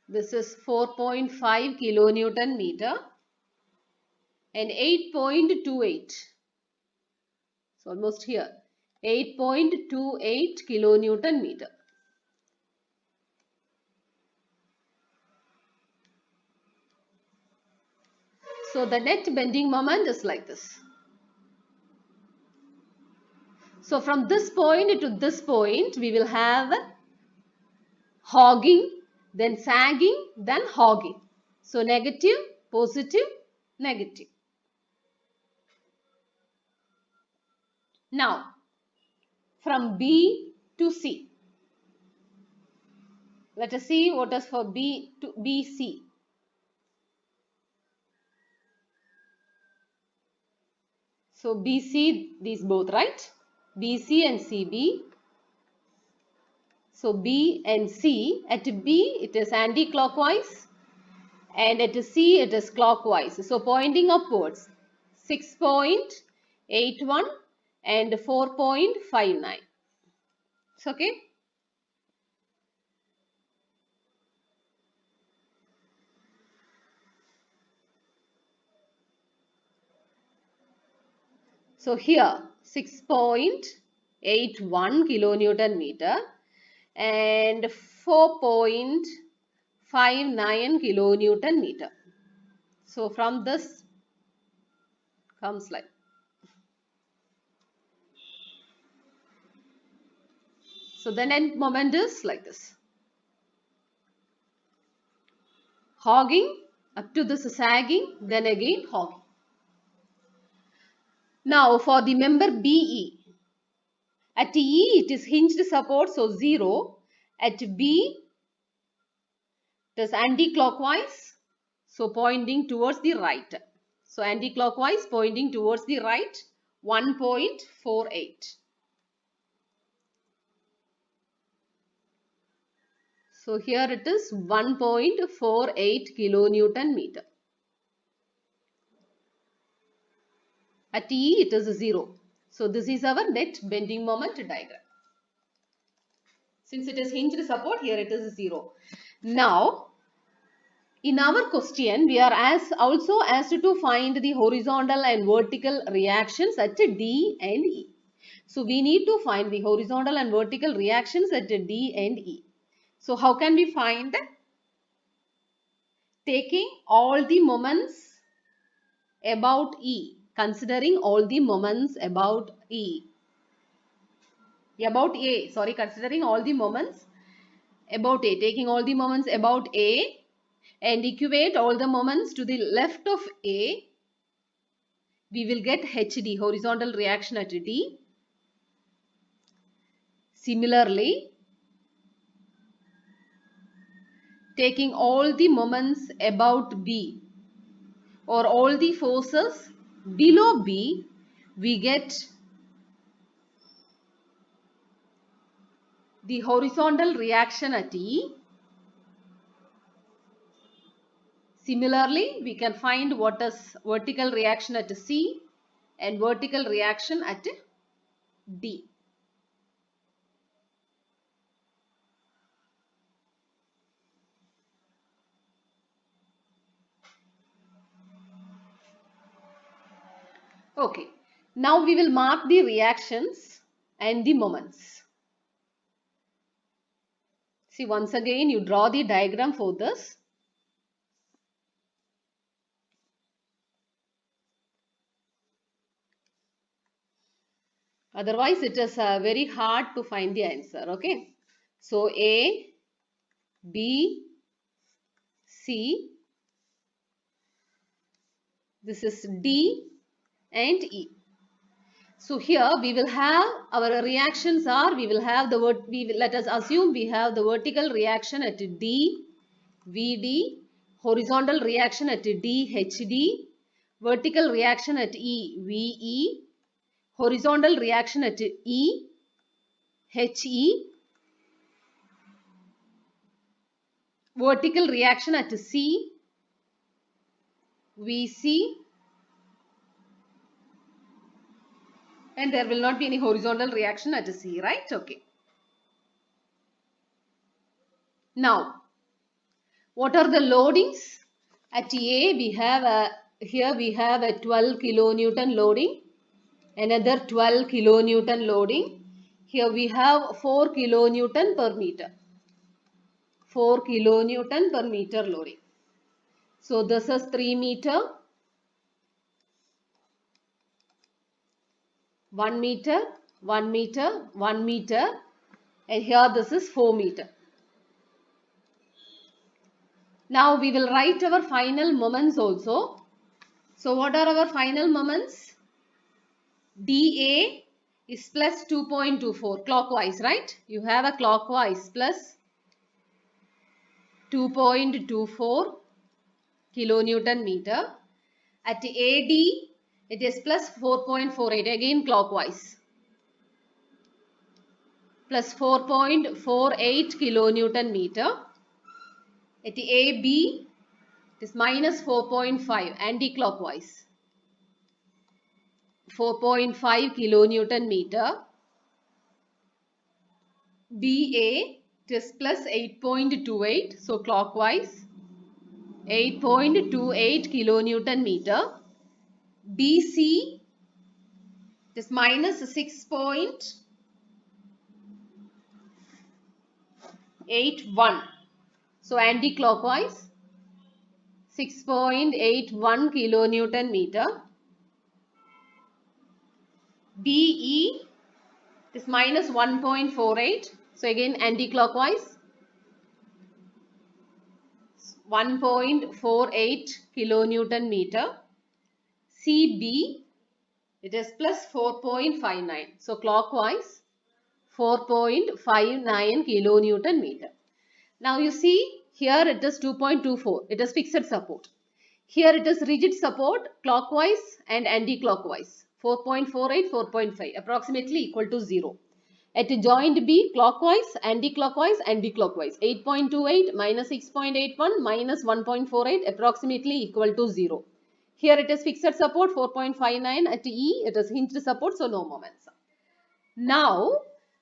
This is 4.5 kilonewton meter and 8.28. So almost here, 8.28 kilonewton meter. So the net bending moment is like this. So from this point to this point, we will have hogging. then sagging, then hogging. So negative, positive, negative. Now, from B to C. Let us see what is for B to BC. So BC, these both, right? BC and CB. So B and C, at B it is anti-clockwise and at C it is clockwise. So pointing upwards, 6.81 and 4.59. It's okay. So here 6.81 kilonewton meter and 4.59 kilonewton meter. So from this comes like. So the end moment is like this. Hogging up to this sagging, then again hogging. Now for the member BE. At E it is hinged support, so 0. At B it is anti-clockwise, so pointing towards the right. So anti-clockwise pointing towards the right, 1.48. So here it is 1.48 kilonewton meter. At E it is 0. So this is our net bending moment diagram. Since it is hinged support, here it is 0. Now, in our question, we are also asked to find the horizontal and vertical reactions at D and E. So we need to find the horizontal and vertical reactions at D and E. So how can we find? Taking all the moments about E, considering all the moments about E. Considering all the moments about A, taking all the moments about A and equate all the moments to the left of A, we will get HD, horizontal reaction at D. Similarly, taking all the moments about B or all the forces below B, we get the horizontal reaction at E. Similarly, we can find what is vertical reaction at C and vertical reaction at D. Okay, now we will mark the reactions and the moments. See, once again you draw the diagram for this. Otherwise it is very hard to find the answer. Okay, so A, B, C, this is D and E. So here we will have our reactions are, let us assume we have the vertical reaction at D, VD, horizontal reaction at D, HD, vertical reaction at E, VE, horizontal reaction at E, HE, vertical reaction at C, VC, and there will not be any horizontal reaction at C, right? Okay. Now, what are the loadings? At A, we have here we have a 12 kilonewton loading, another 12 kilonewton loading. Here we have 4 kilonewton per meter. 4 kilonewton per meter loading. So this is 3 meter, 1 meter, 1 meter, 1 meter, and here this is 4 meter. Now we will write our final moments also. So what are our final moments? dA is plus 2.24 clockwise, right? You have a clockwise plus 2.24 kilonewton meter. At AD it is plus 4.48 again clockwise, plus 4.48 kilonewton meter. At AB it is minus 4.5 anti-clockwise, 4.5 kilonewton meter. BA it is plus 8.28, so clockwise 8.28 kilonewton meter. BC it is minus 6.81, so anti-clockwise 6.81 kilonewton meter. BE is minus 1.48, so again anti-clockwise 1.48 kilonewton meter. CB it is plus 4.59, so clockwise 4.59 kilonewton meter. Now you see here it is 2.24, it is fixed support. Here it is rigid support clockwise and anti-clockwise, 4.48, 4.5 approximately equal to 0. At joint B, clockwise, anti-clockwise, anti-clockwise, 8.28 minus 6.81 minus 1.48 approximately equal to 0. Here it is fixed support 4.59, at E it is hinged support, so no moments. Now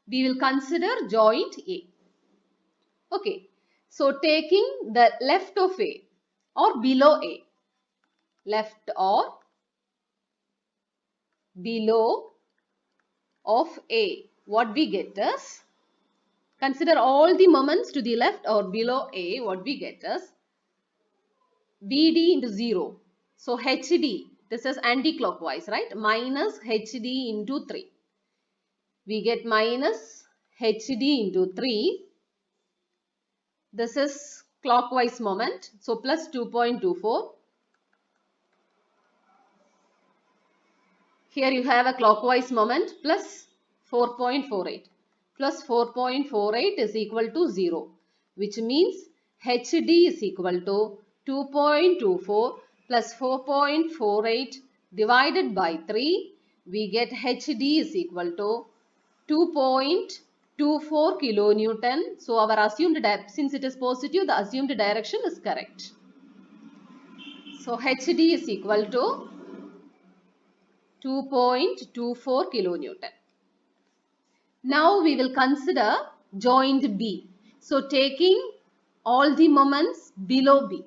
we will consider joint A. Okay, so taking the left of A or below A, left or below of A, what we get is, consider all the moments to the left or below A, what we get is BD into 0. So HD, this is anti-clockwise, right? Minus HD into 3. We get minus HD into 3. This is clockwise moment. So plus 2.24. Here you have a clockwise moment plus 4.48. Plus 4.48 is equal to 0. Which means HD is equal to 2.24 plus 4.48 divided by 3. We get HD is equal to 2.24 kilonewton. So our assumed, since it is positive, the assumed direction is correct. So HD is equal to 2.24 kilonewton. Now we will consider joint B. So taking all the moments below B.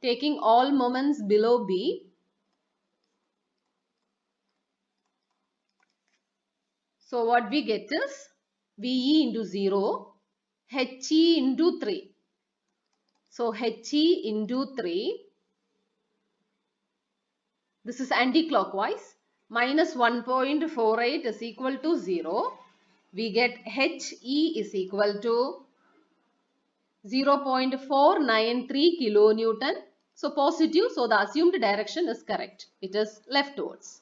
Taking all moments below B. So what we get is VE into 0, HE into 3. So HE into 3. This is anti-clockwise. Minus 1.48 is equal to 0. We get HE is equal to 0.493 kilonewton. So positive, so the assumed direction is correct. It is leftwards.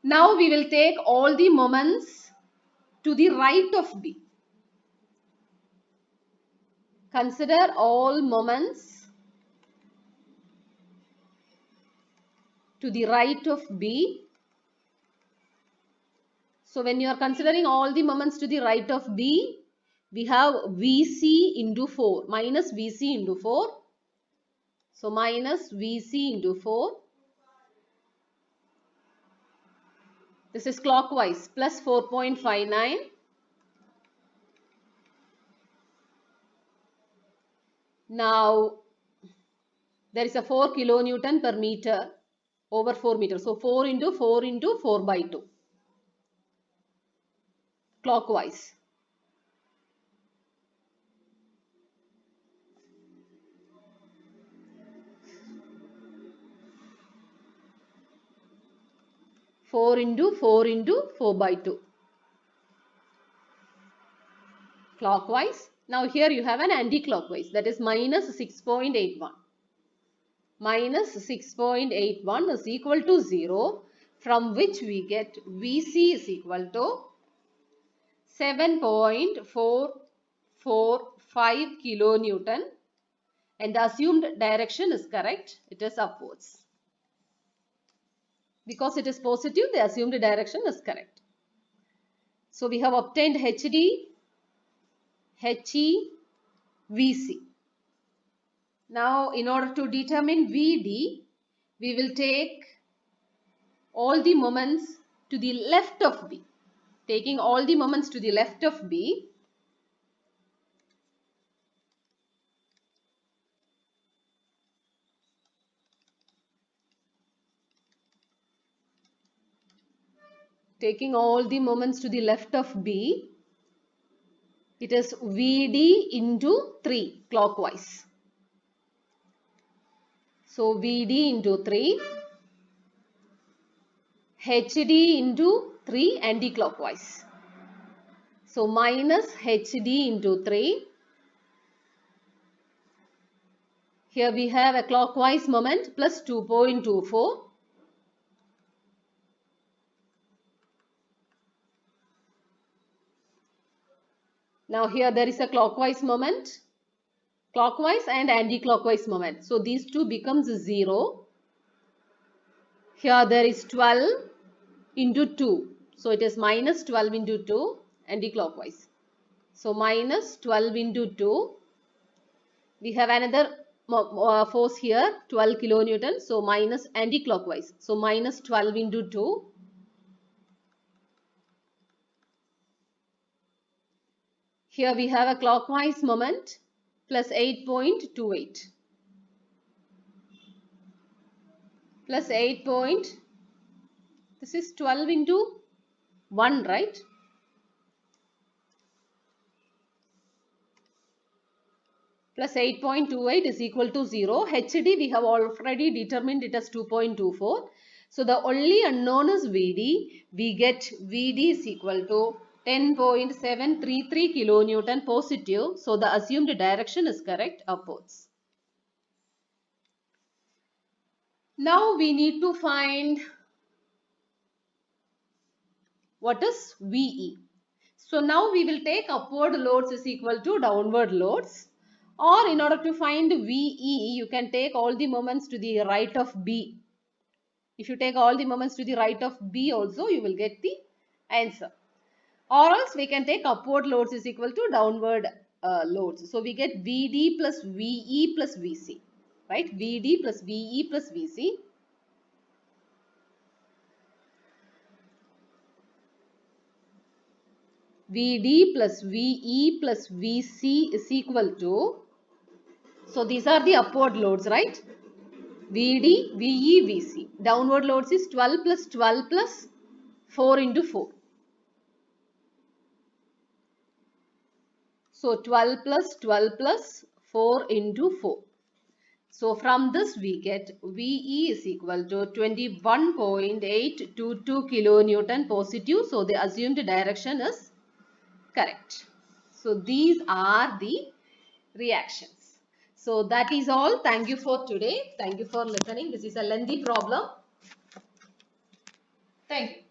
Now we will take all the moments to the right of B. Consider all moments to the right of B. So when you are considering all the moments to the right of B, we have VC into 4 minus VC into 4. So minus VC into 4. This is clockwise plus 4.59. Now there is a 4 kilonewton per meter over 4 meters. So 4 into 4 into 4 by 2. Clockwise. Four into 4 by 2. clockwise. Now here you have an anti-clockwise, that is minus 6.81. Minus 6.81 is equal to 0, from which we get VC is equal to 7.445 kilonewton, and the assumed direction is correct. It is upwards. Because it is positive, the assumed direction is correct. So we have obtained HD, HE, VC. Now in order to determine VD, we will take all the moments to the left of B. Taking all the moments to the left of B, taking all the moments to the left of B, it is VD into 3 clockwise. So VD into 3, HD into 3 anti-clockwise. So minus HD into 3. Here we have a clockwise moment plus 2.24. Now here there is a clockwise moment, clockwise and anti-clockwise moment. So these two becomes 0. Here there is 12 into 2. So it is minus 12 into 2 anti-clockwise. So minus 12 into 2. We have another force here, 12 kilonewton. So minus anti-clockwise. So minus 12 into 2. Here we have a clockwise moment plus 8.28. Plus 8 point, this is 12 into 1, right? Plus 8.28 is equal to 0. HD we have already determined it as 2.24. So the only unknown is VD. We get VD is equal to 10.733 kilonewton positive. So the assumed direction is correct, upwards. Now we need to find what is VE. So now we will take upward loads is equal to downward loads. Or in order to find VE, you can take all the moments to the right of B. If you take all the moments to the right of B also, you will get the answer. Or else we can take upward loads is equal to downward loads. So we get VD plus VE plus VC. Right? VD plus VE plus VC. VD plus VE plus VC is equal to, so these are the upward loads, right? VD, VE, VC. Downward loads is 12 plus 12 plus 4 into 4. So 12 plus 12 plus 4 into 4. So from this we get VE is equal to 21.822 kilonewton positive. So the assumed direction is correct. So these are the reactions. So that is all. Thank you for today. Thank you for listening. This is a lengthy problem. Thank you.